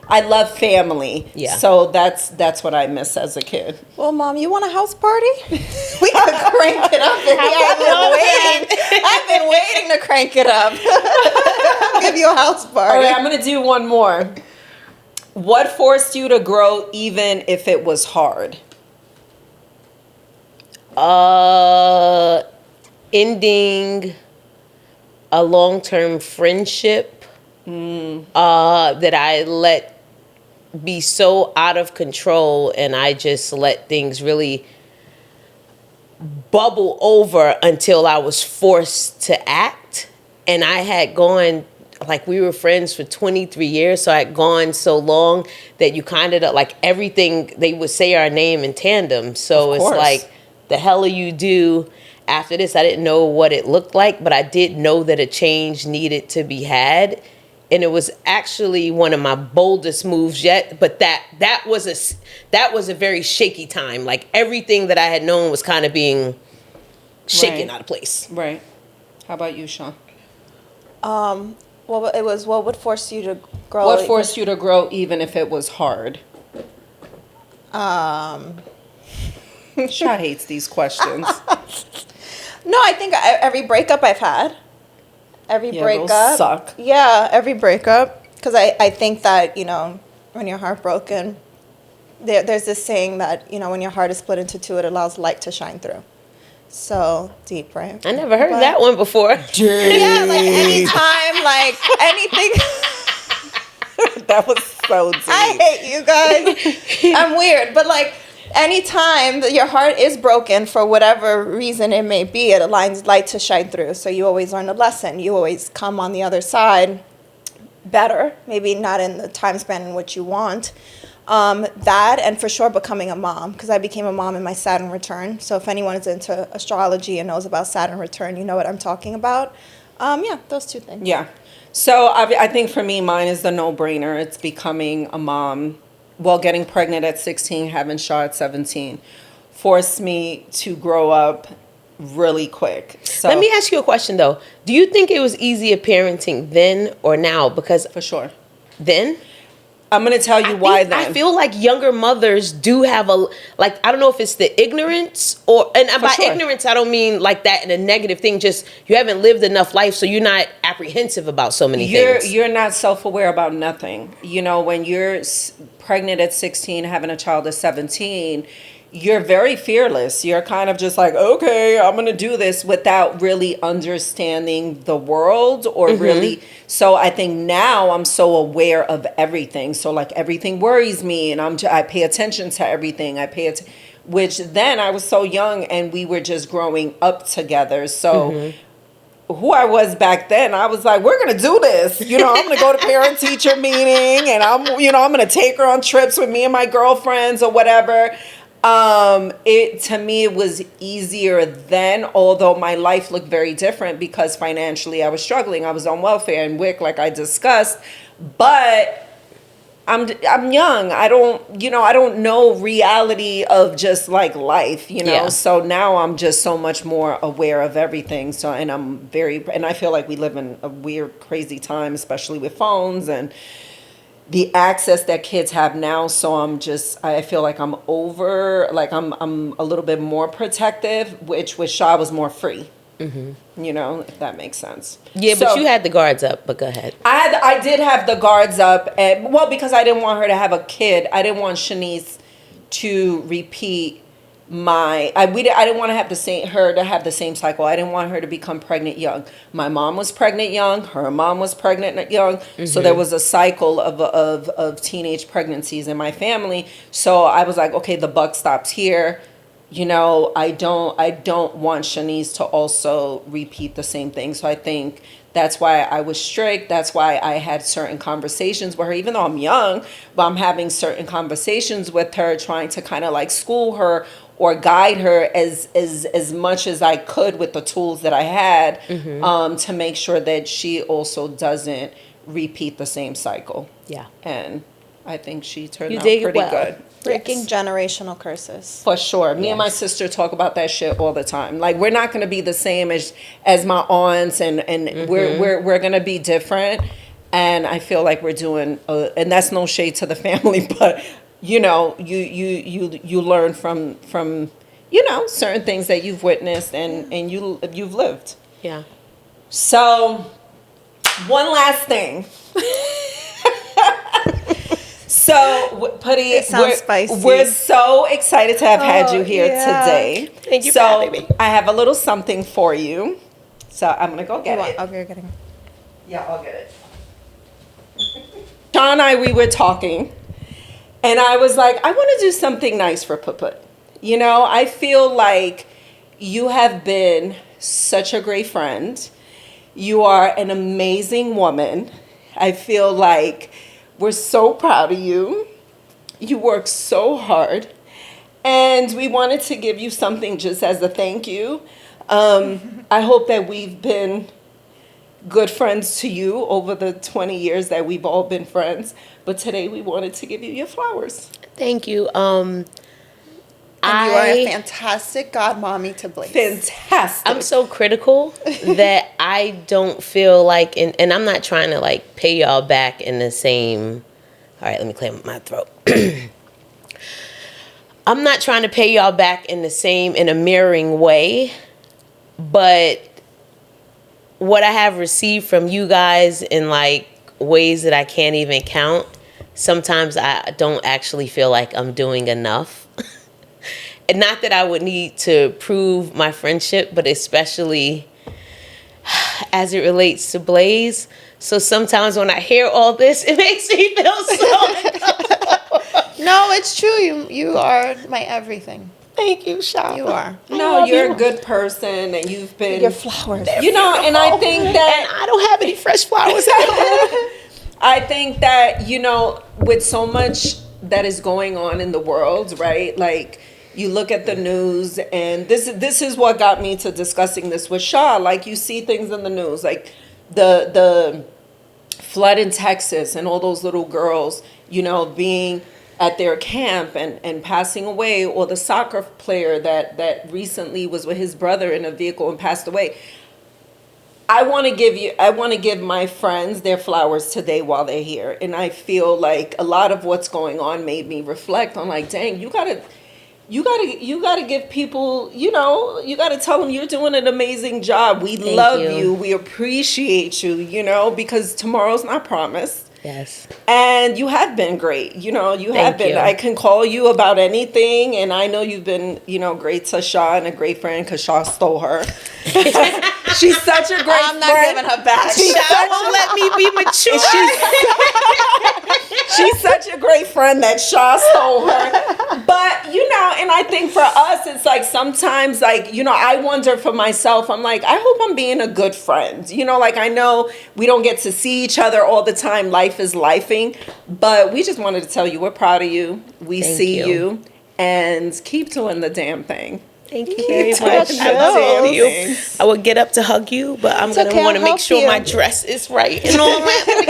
S1: I love family. Yeah. So that's what I miss as a kid.
S2: Well, Mom, you want a house party? We could crank it up. I've been waiting to crank it up. I'll give you a house party.
S1: All right, I'm gonna do one more. What forced you to grow even if it was hard?
S3: Ending a long-term friendship that I let be so out of control, and I just let things really bubble over until I was forced to act. And I had gone, like we were friends for 23 years, so I had gone so long that you kind of, like everything, they would say our name in tandem. So it's like, the hell are you do after this? I didn't know what it looked like, but I did know that a change needed to be had. And it was actually one of my boldest moves yet. But that was a very shaky time. Like everything that I had known was kind of being shaken out of place.
S1: Right. How about you, Sean?
S2: Well, it was what would force you to grow?
S1: What forced you to grow even if it was hard? Shaw hates these questions.
S2: No, I think every breakup I've had. Every breakup.
S1: Those suck.
S2: Yeah, every breakup. Because I think that, you know, when you're heartbroken, there's this saying that, you know, when your heart is split into two, it allows light to shine through. So deep, right?
S3: I never heard that one before.
S2: Yeah, like anytime, like anything.
S1: That was so deep.
S2: I hate you guys. I'm weird, but like anytime that your heart is broken for whatever reason it may be, it aligns light to shine through. So you always learn a lesson. You always come on the other side better, maybe not in the time span in which you want. That, and for sure becoming a mom, because I became a mom in my Saturn return. So if anyone is into astrology and knows about Saturn return, you know what I'm talking about. Yeah, those two things.
S1: Yeah. So I think for me, mine is the no-brainer. It's becoming a mom. Well, getting pregnant at 16, having Shaw at 17, forced me to grow up really quick. So
S3: Let me ask you a question, though. Do you think it was easier parenting then or now? Because
S1: for sure.
S3: then...
S1: I'm going to tell you why then.
S3: I feel like younger mothers do have I don't know if it's the ignorance and by
S1: sure.
S3: ignorance, I don't mean like that in a negative thing. Just you haven't lived enough life, so you're not apprehensive about so many things.
S1: You're not self-aware about nothing. You know, when you're pregnant at 16, having a child at 17, you're very fearless. You're kind of just like, okay, I'm going to do this without really understanding the world or really. So I think now I'm so aware of everything. So like everything worries me and I pay attention to everything. Which then I was so young and we were just growing up together. So who I was back then, I was like, we're going to do this. You know, I'm going to go to parent teacher meeting and I'm going to take her on trips with me and my girlfriends or whatever. To me, it was easier then, although my life looked very different because financially I was struggling. I was on welfare and WIC, like I discussed, but I'm young. I don't know reality of just like life,
S3: Yeah.
S1: So now I'm just so much more aware of everything. So, and I feel like we live in a weird, crazy time, especially with phones and the access that kids have now. So I feel like I'm a little bit more protective, which with Shaw was more free. If that makes sense.
S3: Yeah, but you had the guards up, but go ahead.
S1: I did have the guards up, because I didn't want her to have a kid. I didn't want Shaniece to repeat I didn't want to have the same cycle. I didn't want her to become pregnant young. My mom was pregnant young. Her mom was pregnant young. So there was a cycle of teenage pregnancies in my family. So I was like, okay, the buck stops here. I don't want Shaniece to also repeat the same thing. So I think that's why I was strict. That's why I had certain conversations with her, even though I'm young, but I'm having certain conversations with her, trying to kind of like school her or guide her as much as I could with the tools that I had, to make sure that she also doesn't repeat the same cycle. Yeah. And I think she turned out pretty good.
S2: Breaking generational curses.
S1: For sure. Me and my sister talk about that shit all the time. Like, we're not going to be the same as my aunts, and we're going to be different. And I feel like we're doing, and that's no shade to the family, but you learn from certain things that you've witnessed and you've lived.
S3: Yeah.
S1: So, one last thing. So, Puttie, we're so excited to have had you here today.
S3: Thank you for having me.
S1: I have a little something for you. So I'm going to go get it.
S2: Okay, you're getting it.
S1: Yeah, I'll get it. Sean and I, we were talking, and I was like, I want to do something nice for Put. I feel like you have been such a great friend. You are an amazing woman. I feel like we're so proud of you. You work so hard. And we wanted to give you something just as a thank you. I hope that we've been good friends to you over the 20 years that we've all been friends. But today we wanted to give you your flowers.
S3: Thank you.
S2: And you are a fantastic godmommy to Blaze.
S1: Fantastic.
S3: I'm so critical that I don't feel like, and I'm not trying to like pay y'all back in the same, all right, let me clear my throat. I'm not trying to pay y'all back in a mirroring way, but what I have received from you guys in like ways that I can't even count, sometimes I don't actually feel like I'm doing enough. And not that I would need to prove my friendship, but especially as it relates to Blaze. So sometimes when I hear all this, it makes me feel so
S2: No, it's true. You are my everything.
S3: Thank you, Sha.
S2: You are.
S1: No, you're a good person, and you've been.
S2: Your flowers.
S1: You know, and I think that
S3: And I don't have any fresh flowers at home.
S1: I think that, you know, with so much that is going on in the world, right? Like, you look at the news, and this is what got me to discussing this with Shaw. Like, you see things in the news, like the flood in Texas and all those little girls, you know, being at their camp and passing away, or the soccer player that recently was with his brother in a vehicle and passed away. I want to give my friends their flowers today while they're here. And I feel like a lot of what's going on made me reflect on, like, dang, you gotta give people, you know, you gotta tell them you're doing an amazing job. We love you. We appreciate you, you know, because tomorrow's not promised.
S3: Yes.
S1: And you have been great. You know, you have
S3: Thank
S1: been.
S3: you.
S1: I can call you about anything. And I know you've been, you know, great to Shaw and a great friend, because Shaw stole her. She's such a great friend.
S2: I'm not giving her back.
S3: Shaw won't let me be mature.
S1: She's such a great friend that Shaw stole her. But, you know, and I think for us, it's like sometimes, like, you know, I wonder for myself, I'm like, I hope I'm being a good friend. You know, like, I know we don't get to see each other all the time. Life is lifing. But we just wanted to tell you we're proud of you. We see you. And keep doing the damn thing.
S3: Thank you very much. I love you. I would get up to hug you, but I'm going to want to make sure my dress is right and all that for the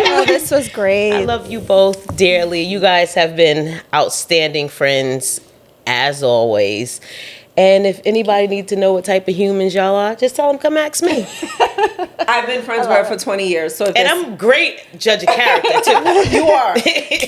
S3: camera.
S2: Oh, this was great.
S3: I love you both dearly. You guys have been outstanding friends, as always. And if anybody needs to know what type of humans y'all are, just tell them come ask me.
S1: I've been friends with her for 20 years. So
S3: And I'm great judge of character, too.
S1: You are.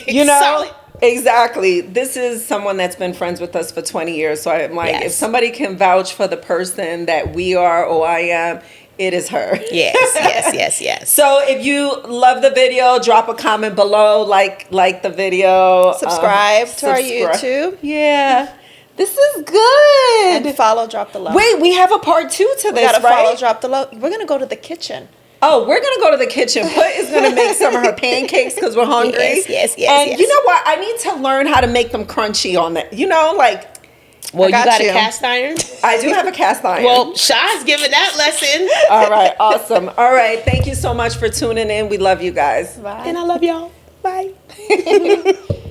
S1: You know?
S3: Solid.
S1: Exactly. This is someone that's been friends with us for 20 years. So I'm like, if somebody can vouch for the person that we are or I am, it is her.
S3: Yes.
S1: So if you love the video, drop a comment below, like the video.
S2: Subscribe to our YouTube.
S1: Yeah. This is good.
S2: And follow, drop the love.
S1: Wait, we have a part 2 to this,
S2: We gotta
S1: right?
S2: follow, drop the love. We're gonna go to the kitchen.
S1: Oh, we're going to go to the kitchen. Put is going to make some of her pancakes because we're hungry.
S3: Yes.
S1: And you know what? I need to learn how to make them crunchy on that. You know, like...
S3: Well, you got
S2: you.
S3: a cast iron?
S1: I do have a cast iron.
S3: Well, Sha's giving that lesson.
S1: All right. Awesome. All right. Thank you so much for tuning in. We love you guys.
S2: Bye.
S3: And I love y'all. Bye.